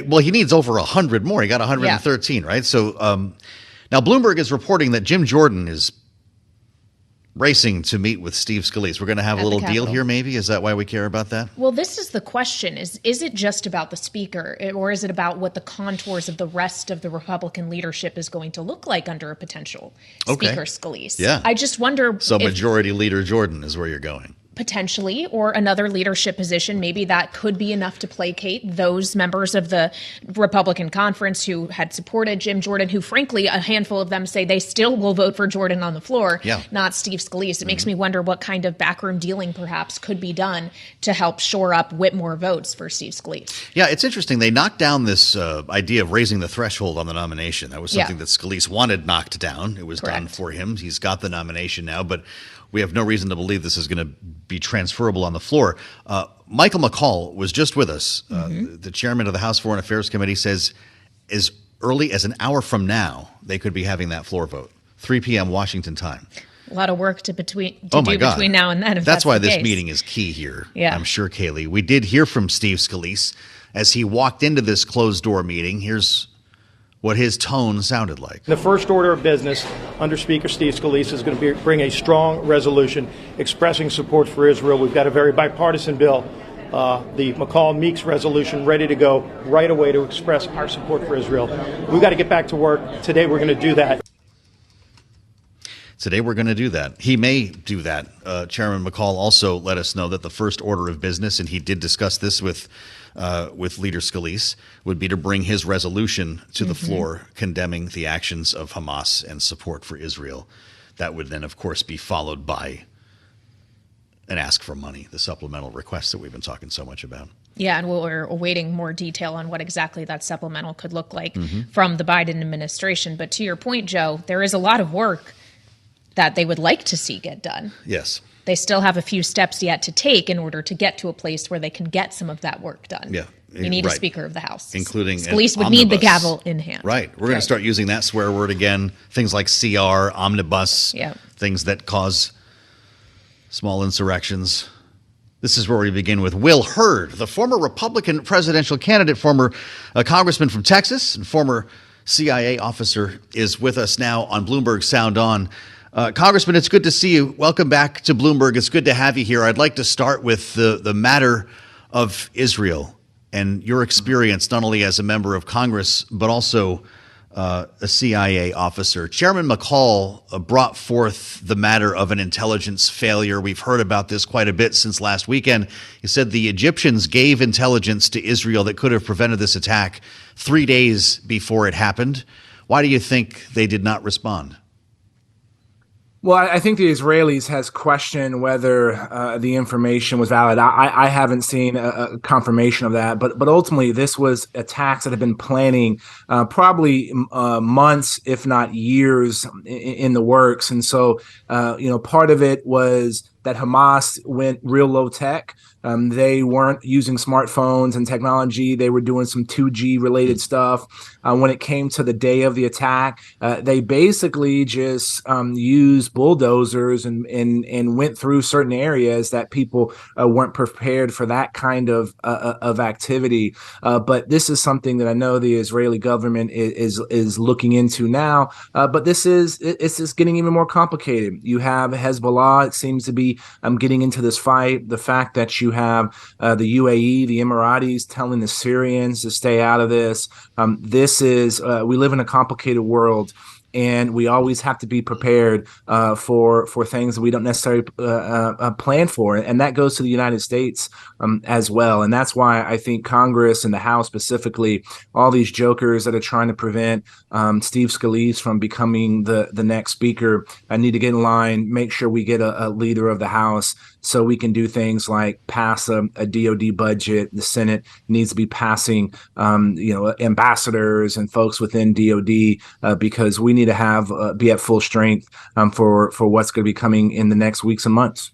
Well, he needs over 100 more. He got 113, right? So now Bloomberg is reporting that Jim Jordan is racing to meet with Steve Scalise. We're going to have a little deal here, maybe? Is that why we care about that? Well, this is the question. Is it just about the speaker, or is it about what the contours of the rest of the Republican leadership is going to look like under a potential Speaker Scalise? Yeah. I just wonder So if Majority Leader Jordan is where you're going. potentially, or another leadership position, maybe that could be enough to placate those members of the Republican conference who had supported Jim Jordan, who frankly, a handful of them say they still will vote for Jordan on the floor, not Steve Scalise. It makes me wonder what kind of backroom dealing perhaps could be done to help shore up Whitmore votes for Steve Scalise. Yeah, it's interesting. They knocked down this idea of raising the threshold on the nomination. That was something that Scalise wanted knocked down. It was done for him. He's got the nomination now, but we have no reason to believe this is going to be transferable on the floor. Michael McCaul was just with us. The chairman of the House Foreign Affairs Committee says as early as an hour from now, they could be having that floor vote, 3 p.m. Washington time. A lot of work to do between now and then. If that's why the this case. meeting is key here. Yeah. I'm sure, Kailey. We did hear from Steve Scalise as he walked into this closed-door meeting. Here's what his tone sounded like. The first order of business under Speaker Steve Scalise is going to bring a strong resolution expressing support for Israel. We've got a very bipartisan bill, the McCall-Meeks resolution, ready to go right away to express our support for Israel. We've got to get back to work. Today we're going to do that. Today we're going to do that. He may do that. Chairman McCall also let us know that the first order of business, and he did discuss this with Leader Scalise, would be to bring his resolution to the floor condemning the actions of Hamas and support for Israel. That would then, of course, be followed by an ask for money, the supplemental request that we've been talking so much about. Yeah, and we're awaiting more detail on what exactly that supplemental could look like from the Biden administration. But to your point, Joe, there is a lot of work that they would like to see get done. Yes. They still have a few steps yet to take in order to get to a place where they can get some of that work done. Yeah. We need a Speaker of the House. Including Scalise would need the gavel in hand. Right. We're going to start using that swear word again. Things like CR, omnibus, things that cause small insurrections. This is where we begin with Will Hurd, the former Republican presidential candidate, former congressman from Texas, and former CIA officer, is with us now on Bloomberg Sound On. Congressman, it's good to see you. Welcome back to Bloomberg. It's good to have you here. I'd like to start with the matter of Israel and your experience, not only as a member of Congress, but also a CIA officer. Chairman McCall brought forth the matter of an intelligence failure. We've heard about this quite a bit since last weekend. He said the Egyptians gave intelligence to Israel that could have prevented this attack 3 days before it happened. Why do you think they did not respond? Well, I think the Israelis has questioned whether the information was valid. I haven't seen a confirmation of that, but ultimately this was attacks that have been planning probably months, if not years, in the works. And so, part of it was that Hamas went real low tech. They weren't using smartphones and technology. They were doing some 2G related stuff. When it came to the day of the attack, they basically just used bulldozers and went through certain areas that people weren't prepared for that kind of activity. But this is something that I know the Israeli government is looking into now. But it's just getting even more complicated. You have Hezbollah. It seems to be getting into this fight. The fact that you have the UAE, the Emiratis telling the Syrians to stay out of this. This is we live in a complicated world. And we always have to be prepared for things that we don't necessarily plan for. And that goes to the United States as well. And that's why I think Congress and the House specifically, all these jokers that are trying to prevent Steve Scalise from becoming the next speaker, need to get in line, make sure we get a leader of the House so we can do things like pass a DOD budget. The Senate needs to be passing, ambassadors and folks within DOD because we need to have be at full strength for what's going to be coming in the next weeks and months.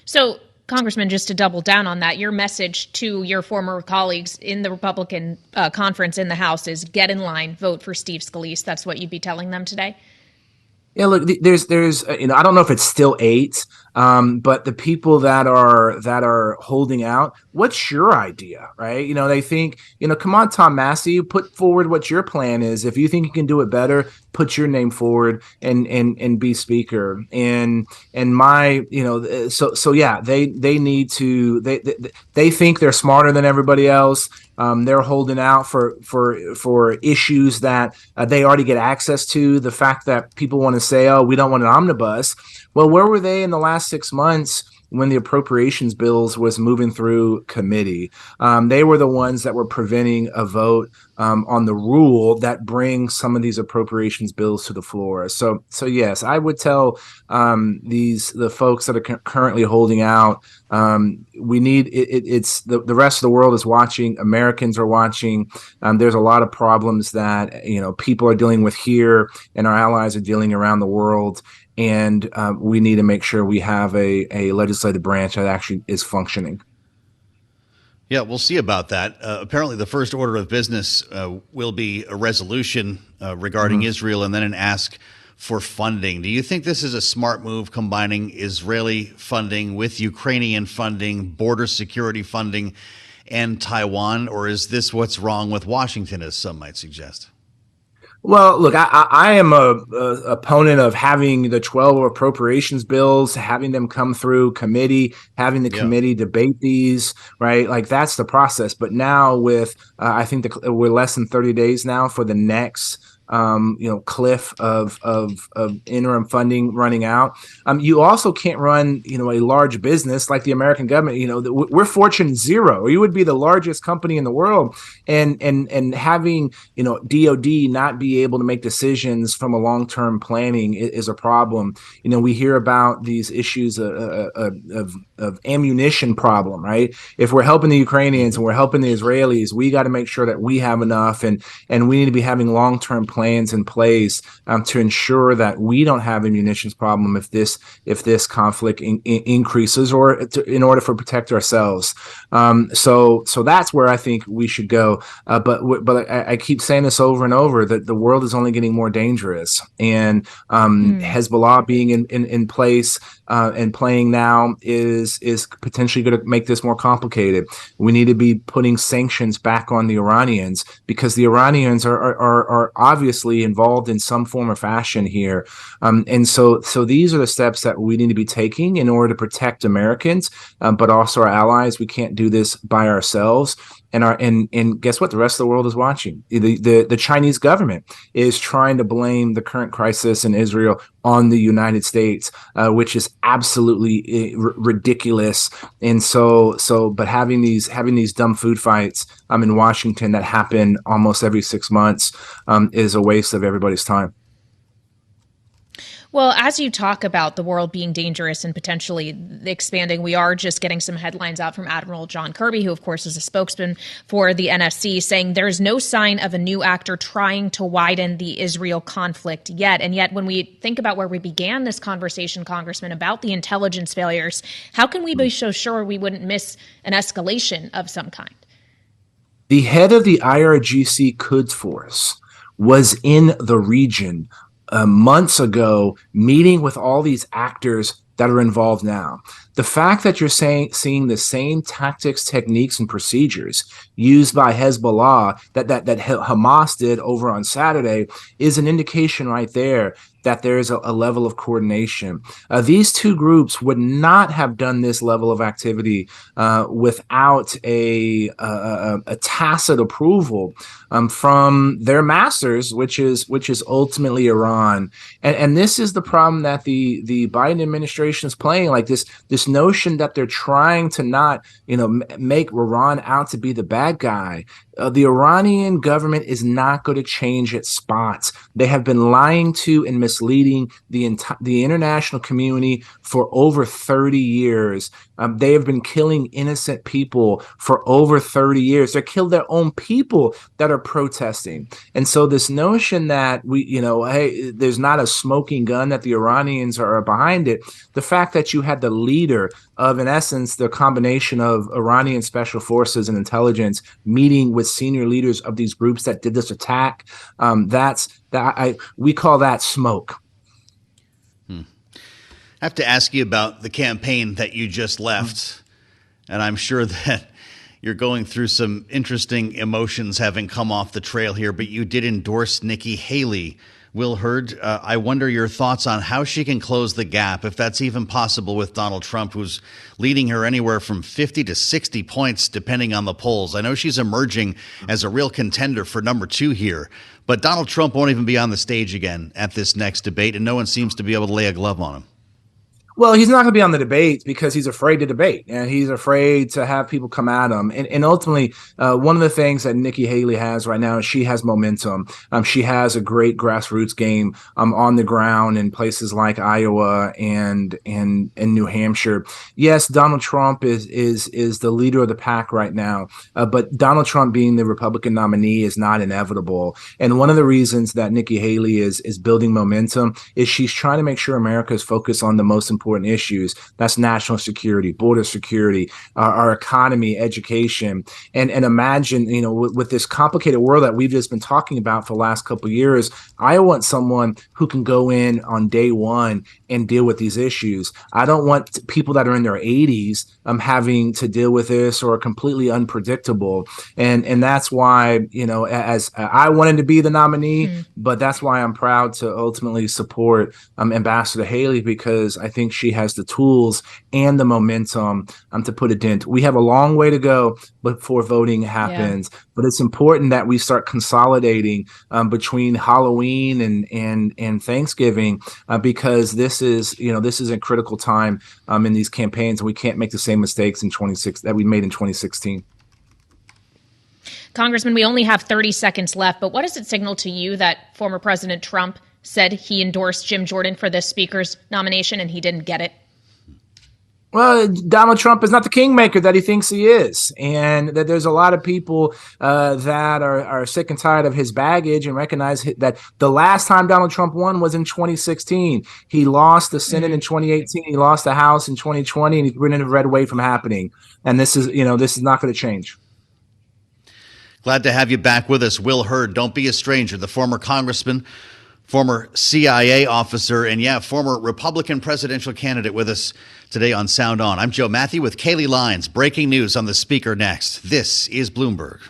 So, Congressman, just to double down on that, your message to your former colleagues in the Republican conference in the House is get in line, vote for Steve Scalise. That's what you'd be telling them today? Yeah, look, there's I don't know if it's still 8, But the people that are holding out, what's your idea, right? They think, come on, Tom Massey, put forward what your plan is. If you think you can do it better, put your name forward and be speaker. And my, so yeah, they need to, they think they're smarter than everybody else. They're holding out for issues that they already get access to. The fact that people want to say, oh, we don't want an omnibus. Well, where were they in the last 6 months when the appropriations bills was moving through committee? They were the ones that were preventing a vote on the rule that brings some of these appropriations bills to the floor. So yes, I would tell the folks that are currently holding out, we need it's the rest of the world is watching. Americans are watching. There's a lot of problems that people are dealing with here, and our allies are dealing around the world. And we need to make sure we have a legislative branch that actually is functioning. Yeah, we'll see about that. Apparently, the first order of business will be a resolution regarding Israel and then an ask for funding. Do you think this is a smart move, combining Israeli funding with Ukrainian funding, border security funding, and Taiwan? Or is this what's wrong with Washington, as some might suggest? Well, look, I am a opponent of having the 12 appropriations bills, having them come through committee, having the committee debate these, right? Like, that's the process. But now with, I think we're less than 30 days now for the next cliff of interim funding running out. You also can't run, a large business like the American government. We're Fortune 0. You would be the largest company in the world, and having DoD not be able to make decisions from a long-term planning is a problem. We hear about these issues of ammunition problem, right? If we're helping the Ukrainians and we're helping the Israelis, we got to make sure that we have enough, and we need to be having long-term plans in place to ensure that we don't have a munitions problem if this conflict increases, or in order to protect ourselves. So that's where I think we should go. But I keep saying this over and over, that the world is only getting more dangerous, and Hezbollah being in place and playing now is potentially going to make this more complicated. We need to be putting sanctions back on the Iranians, because the Iranians are obviously involved in some form or fashion here. And so these are the steps that we need to be taking in order to protect Americans, but also our allies. We can't do this by ourselves. And guess what? The rest of the world is watching. The Chinese government is trying to blame the current crisis in Israel on the United States, which is absolutely ridiculous. And but having these dumb food fights in Washington that happen almost every 6 months is a waste of everybody's time. Well, as you talk about the world being dangerous and potentially expanding, we are just getting some headlines out from Admiral John Kirby, who, of course, is a spokesman for the NSC, saying there's no sign of a new actor trying to widen the Israel conflict yet. And yet, when we think about where we began this conversation, Congressman, about the intelligence failures, how can we be so sure we wouldn't miss an escalation of some kind? The head of the IRGC Quds Force was in the region months ago, meeting with all these actors that are involved now. The fact that you're seeing the same tactics, techniques, and procedures used by Hezbollah that Hamas did over on Saturday is an indication right there that there is a level of coordination. These two groups would not have done this level of activity without a tacit approval from their masters, which is ultimately Iran. And this is the problem that the Biden administration is playing, like this notion that they're trying to not make Iran out to be the bad guy. The Iranian government is not going to change its spots. They have been lying to and misleading the international community for over 30 years. They have been killing innocent people for over 30 years. They killed their own people that are protesting. And so this notion that hey, there's not a smoking gun, that the Iranians are behind it. The fact that you had the leader of, in essence, the combination of Iranian special forces and intelligence meeting with senior leaders of these groups that did this attack, we call that smoke. I have to ask you about the campaign that you just left. And I'm sure that you're going through some interesting emotions having come off the trail here, but you did endorse Nikki Haley. Will Hurd, I wonder your thoughts on how she can close the gap, if that's even possible, with Donald Trump, who's leading her anywhere from 50 to 60 points, depending on the polls. I know she's emerging as a real contender for number 2 here, but Donald Trump won't even be on the stage again at this next debate, and no one seems to be able to lay a glove on him. Well, he's not going to be on the debates because he's afraid to debate, and he's afraid to have people come at him. And ultimately, one of the things that Nikki Haley has right now is she has momentum. She has a great grassroots game on the ground in places like Iowa and New Hampshire. Yes, Donald Trump is the leader of the pack right now, but Donald Trump being the Republican nominee is not inevitable. And one of the reasons that Nikki Haley is building momentum is she's trying to make sure America is focused on the most important issues. That's national security, border security, our economy, education. And imagine, with this complicated world that we've just been talking about for the last couple of years, I want someone who can go in on day one and deal with these issues. I don't want people that are in their 80s having to deal with this or completely unpredictable. And that's why, as I wanted to be the nominee, but that's why I'm proud to ultimately support Ambassador Haley, because I think she has the tools and the momentum to put a dent. We have a long way to go before voting happens, but it's important that we start consolidating between Halloween and Thanksgiving, because this is a critical time in these campaigns, and we can't make the same mistakes that we made in 2016. Congressman, we only have 30 seconds left, but what does it signal to you that former President Trump said he endorsed Jim Jordan for the Speaker's nomination and he didn't get it? Well, Donald Trump is not the kingmaker that he thinks he is, and that there's a lot of people that are sick and tired of his baggage and recognize that the last time Donald Trump won was in 2016. He lost the Senate in 2018. He lost the House in 2020, and he's been red away from happening. And this is not going to change. Glad to have you back with us, Will Hurd. Don't be a stranger. The former congressman, former CIA officer, and former Republican presidential candidate with us today on Sound On. I'm Joe Mathieu with Kailey Leinz. Breaking news on the Speaker next. This is Bloomberg.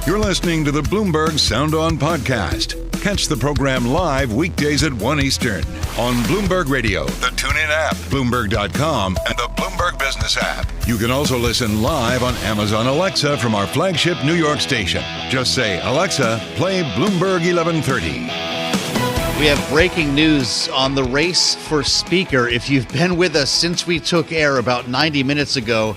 You're listening to the Bloomberg Sound On podcast. Catch the program live weekdays at 1 Eastern on Bloomberg Radio, the TuneIn app, Bloomberg.com, and the Bloomberg Business app. You can also listen live on Amazon Alexa from our flagship New York station. Just say, Alexa, play Bloomberg 1130. We have breaking news on the race for Speaker. If you've been with us since we took air about 90 minutes ago,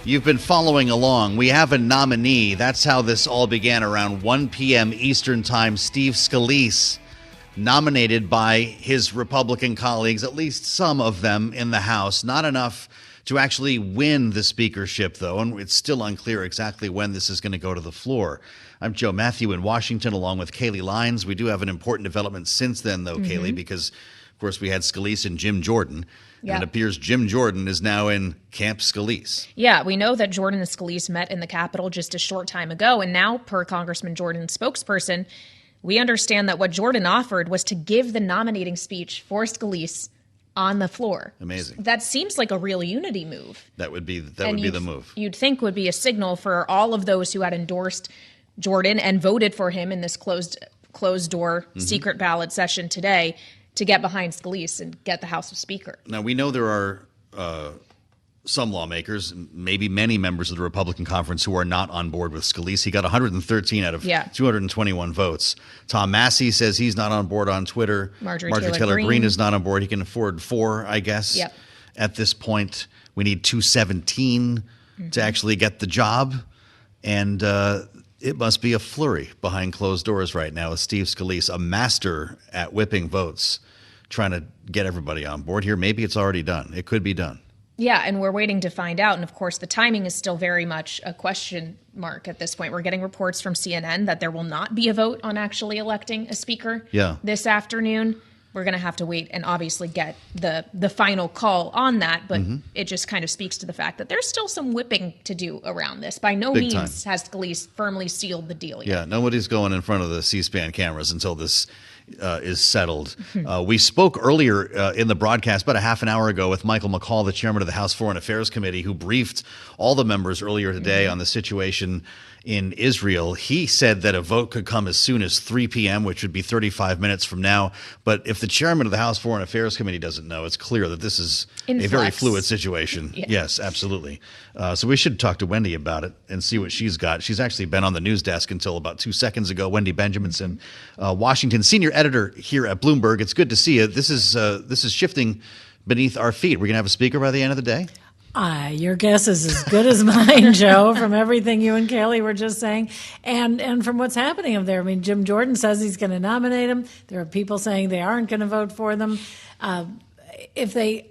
you've been following along. We have a nominee. That's how this all began around 1 p.m. Eastern Time. Steve Scalise, nominated by his Republican colleagues, at least some of them in the House. Not enough to actually win the speakership, though, and it's still unclear exactly when this is going to go to the floor. I'm Joe Mathieu in Washington, along with Kailey Leinz. We do have an important development since then, though, Kailey, because, of course, we had Scalise and Jim Jordan. Yeah. And it appears Jim Jordan is now in Camp Scalise. Yeah, we know that Jordan and Scalise met in the Capitol just a short time ago. And now, per Congressman Jordan's spokesperson, we understand that what Jordan offered was to give the nominating speech for Scalise on the floor. Amazing. That seems like a real unity move. That would be the move. You'd think would be a signal for all of those who had endorsed Jordan and voted for him in this closed door secret ballot session today to get behind Scalise and get the House of Speaker. Now, we know there are some lawmakers, maybe many members of the Republican conference, who are not on board with Scalise. He got 113 out of 221 votes. Tom Massey says he's not on board on Twitter. Marjorie Taylor Greene is not on board. He can afford 4, I guess. Yep. At this point, we need 217 to actually get the job. And it must be a flurry behind closed doors right now with Steve Scalise, a master at whipping votes, trying to get everybody on board here. Maybe it's already done. It could be done. Yeah, and we're waiting to find out. And of course, the timing is still very much a question mark at this point. We're getting reports from CNN that there will not be a vote on actually electing a speaker this afternoon. We're going to have to wait and obviously get the final call on that. But it just kind of speaks to the fact that there's still some whipping to do around this. By no means has Scalise firmly sealed the deal yet. Yeah, nobody's going in front of the C-SPAN cameras until this is settled. We spoke earlier in the broadcast about a half an hour ago with Michael McCaul, the chairman of the House Foreign Affairs Committee, who briefed all the members earlier today on the situation in Israel. He said that a vote could come as soon as 3 p.m., which would be 35 minutes from now. But if the chairman of the House Foreign Affairs Committee doesn't know, it's clear that this is a very fluid situation. Yeah. Yes, absolutely. So we should talk to Wendy about it and see what she's got. She's actually been on the news desk until about 2 seconds ago. Wendy Benjaminson, Washington, senior editor here at Bloomberg. It's good to see you. This is shifting beneath our feet. We're going to have a speaker by the end of the day? Your guess is as good as mine, Joe, from everything you and Kailey were just saying and from what's happening up there. I mean, Jim Jordan says he's going to nominate him. There are people saying they aren't going to vote for them. I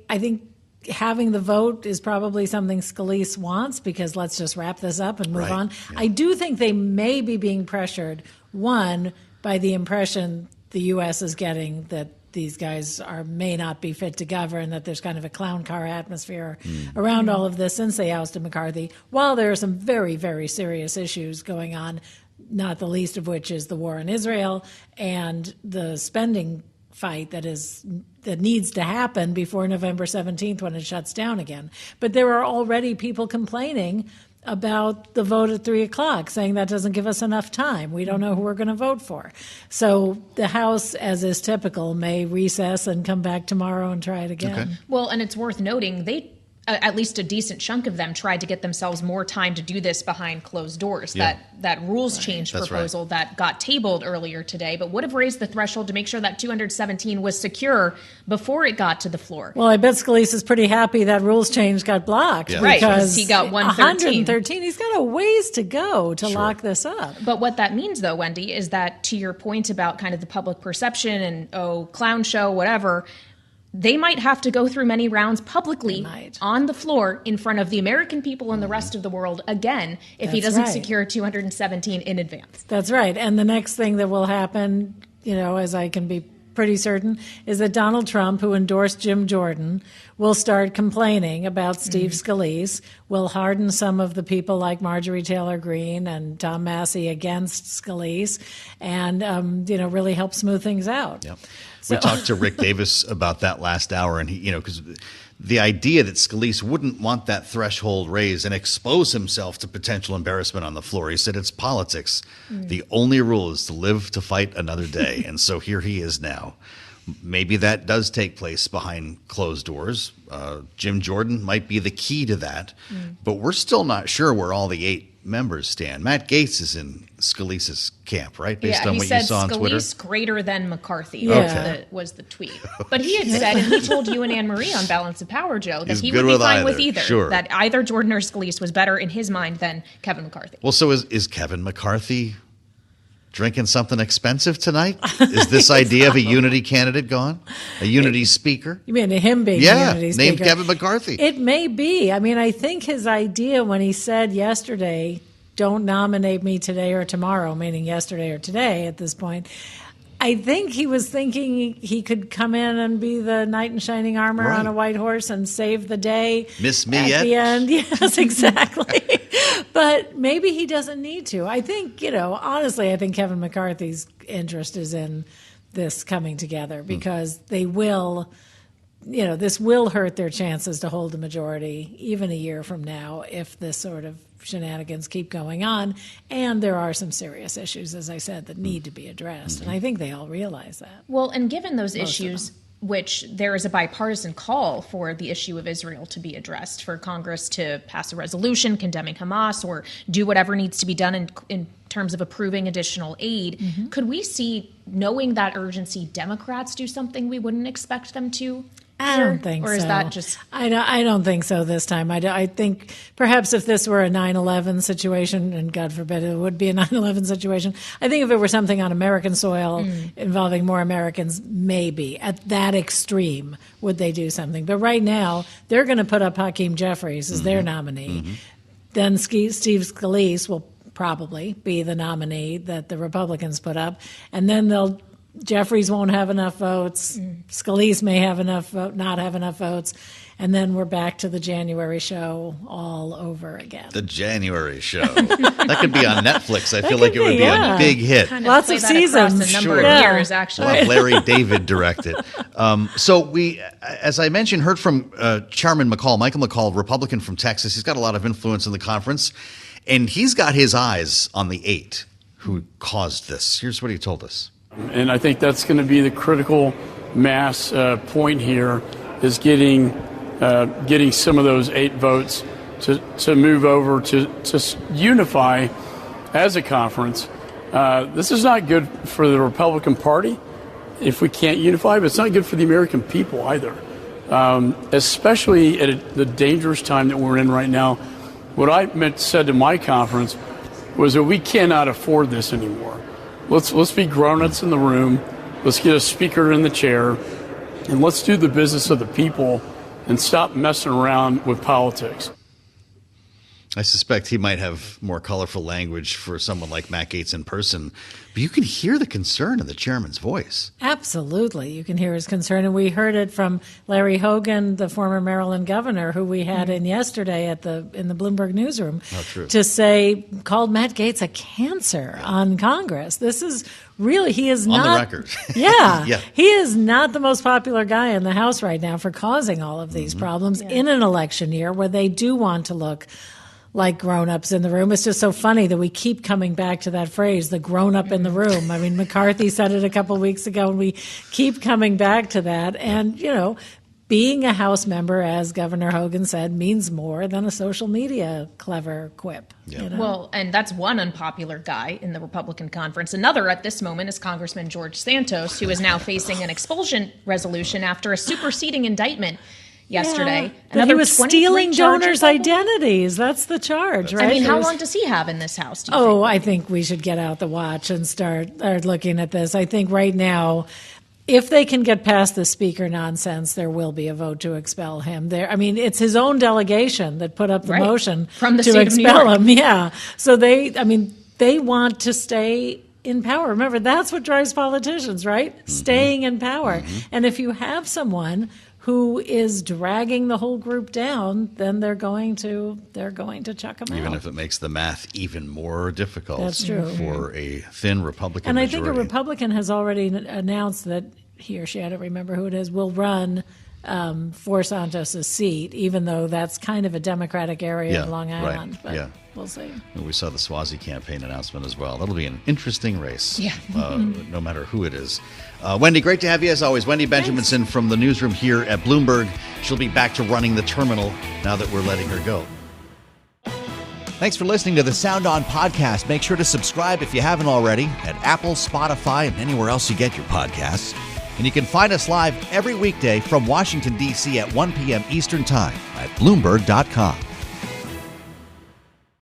think having the vote is probably something Scalise wants, because let's just wrap this up and move on. Yeah. I do think they may be being pressured, one, by the impression the U.S. is getting that these guys may not be fit to govern, that there's kind of a clown car atmosphere around all of this since they ousted McCarthy, while there are some very, very serious issues going on, not the least of which is the war in Israel and the spending fight that needs to happen before November 17th when it shuts down again. But there are already people complaining about the vote at 3 o'clock, saying that doesn't give us enough time. We don't know who we're going to vote for. So the House, as is typical, may recess and come back tomorrow and try it again. Okay. Well, and it's worth noting, they at least a decent chunk of them tried to get themselves more time to do this behind closed doors. Yeah. That rules change proposal that got tabled earlier today, but would have raised the threshold to make sure that 217 was secure before it got to the floor. Well, I bet Scalise is pretty happy that rules change got blocked. Yeah. Right, because he got 113. He's got a ways to go to lock this up. But what that means, though, Wendy, is that to your point about kind of the public perception and, clown show, whatever, they might have to go through many rounds publicly on the floor in front of the American people and the rest of the world again if he doesn't secure 217 in advance. That's right. And the next thing that will happen, as I can be pretty certain, is that Donald Trump, who endorsed Jim Jordan, will start complaining about Steve Scalise, will harden some of the people like Marjorie Taylor Greene and Tom Massey against Scalise, and really help smooth things out. Yep. We talked to Rick Davis about that last hour, and he, because the idea that Scalise wouldn't want that threshold raised and expose himself to potential embarrassment on the floor. He said it's politics. The only rule is to live to fight another day. And so here he is now. Maybe that does take place behind closed doors. Jim Jordan might be the key to that, but we're still not sure where all the 8 members stand. Matt Gaetz is in Scalise's camp, right? Based on what you saw on Twitter. Scalise greater than McCarthy was the tweet. But he had said, and he told you and Anne Marie on Balance of Power, Joe, that he would be fine with either. Sure. That either Jordan or Scalise was better in his mind than Kevin McCarthy. Well, so is Kevin McCarthy drinking something expensive tonight? Is this idea of a unity candidate gone? A unity speaker? You mean him being a unity speaker? Named Kevin McCarthy. It may be. I mean, I think his idea when he said yesterday, don't nominate me today or tomorrow, meaning yesterday or today at this point, I think he was thinking he could come in and be the knight in shining armor on a white horse and save the day. Miss me at yet? The end. Yes, exactly. But maybe he doesn't need to. I think, honestly, I think Kevin McCarthy's interest is in this coming together because they will, this will hurt their chances to hold the majority even a year from now if this sort of shenanigans keep going on. And there are some serious issues, as I said, that need to be addressed. And I think they all realize that. Well, and given those issues, which there is a bipartisan call for the issue of Israel to be addressed, for Congress to pass a resolution condemning Hamas or do whatever needs to be done in terms of approving additional aid. Could we see, knowing that urgency, Democrats do something we wouldn't expect them to? I don't think so. Or is that just... I don't think so this time. I think perhaps if this were a 9/11 situation, and God forbid it would be a 9/11 situation, I think if it were something on American soil involving more Americans, maybe at that extreme would they do something. But right now, they're going to put up Hakeem Jeffries as their nominee. Then Steve Scalise will probably be the nominee that the Republicans put up, and then they'll Jeffries won't have enough votes. Scalise may have not have enough votes. And then we're back to the January show all over again. The January show. That could be on Netflix. I feel like it would be a big hit. Kind Lots of seasons. A number of years, actually. We'll have Larry David direct it. So we, as I mentioned, heard from Chairman Michael McCaul, Republican from Texas. He's got a lot of influence in the conference, and he's got his eyes on the 8 who caused this. Here's what he told us. And I think that's going to be the critical mass point here, is getting some of those 8 votes to move over to unify as a conference. This is not good for the Republican Party if we can't unify, but it's not good for the American people either, especially at the dangerous time that we're in right now. What I said to my conference was that we cannot afford this anymore. Let's be grown-ups in the room. Let's get a speaker in the chair, and let's do the business of the people and stop messing around with politics. I suspect he might have more colorful language for someone like Matt Gaetz in person, but you can hear the concern in the chairman's voice. Absolutely. You can hear his concern. And we heard it from Larry Hogan, the former Maryland governor, who we had in yesterday in the Bloomberg newsroom, called Matt Gaetz a cancer on Congress. This is really, he is not. On the record. Yeah. He is not the most popular guy in the House right now for causing all of these problems in an election year where they do want to look like grown-ups in the room. It's just so funny that we keep coming back to that phrase, the grown-up in the room. I mean, McCarthy said it a couple of weeks ago, and we keep coming back to that. And, being a House member, as Governor Hogan said, means more than a social media clever quip. Yeah. Well, and that's one unpopular guy in the Republican conference. Another at this moment is Congressman George Santos, who is now facing an expulsion resolution after a superseding indictment yesterday. That he was stealing donors' identities. That's the charge, right? I mean, how long does he have in this House, do you think? I think we should get out the watch and start looking at this. I think right now, if they can get past the speaker nonsense, there will be a vote to expel him. It's his own delegation that put up the motion from the to state expel of New York. him. Yeah. So they want to stay in power. Remember, that's what drives politicians, right? Mm-hmm. Staying in power. Mm-hmm. And if you have someone who is dragging the whole group down, then they're going to chuck him out. Even if it makes the math even more difficult. That's true. For a thin Republican majority. And I think a Republican has already announced that he or she, I don't remember who it is, will run for Santos' seat, even though that's kind of a Democratic area in Long Island. Right. But we'll see. We saw the Swazi campaign announcement as well. That'll be an interesting race, no matter who it is. Wendy, great to have you as always. Wendy Benjaminson from the newsroom here at Bloomberg. She'll be back to running the terminal now that we're letting her go. Thanks for listening to the Sound On podcast. Make sure to subscribe if you haven't already at Apple, Spotify, and anywhere else you get your podcasts. And you can find us live every weekday from Washington, D.C. at 1 p.m. Eastern Time at Bloomberg.com.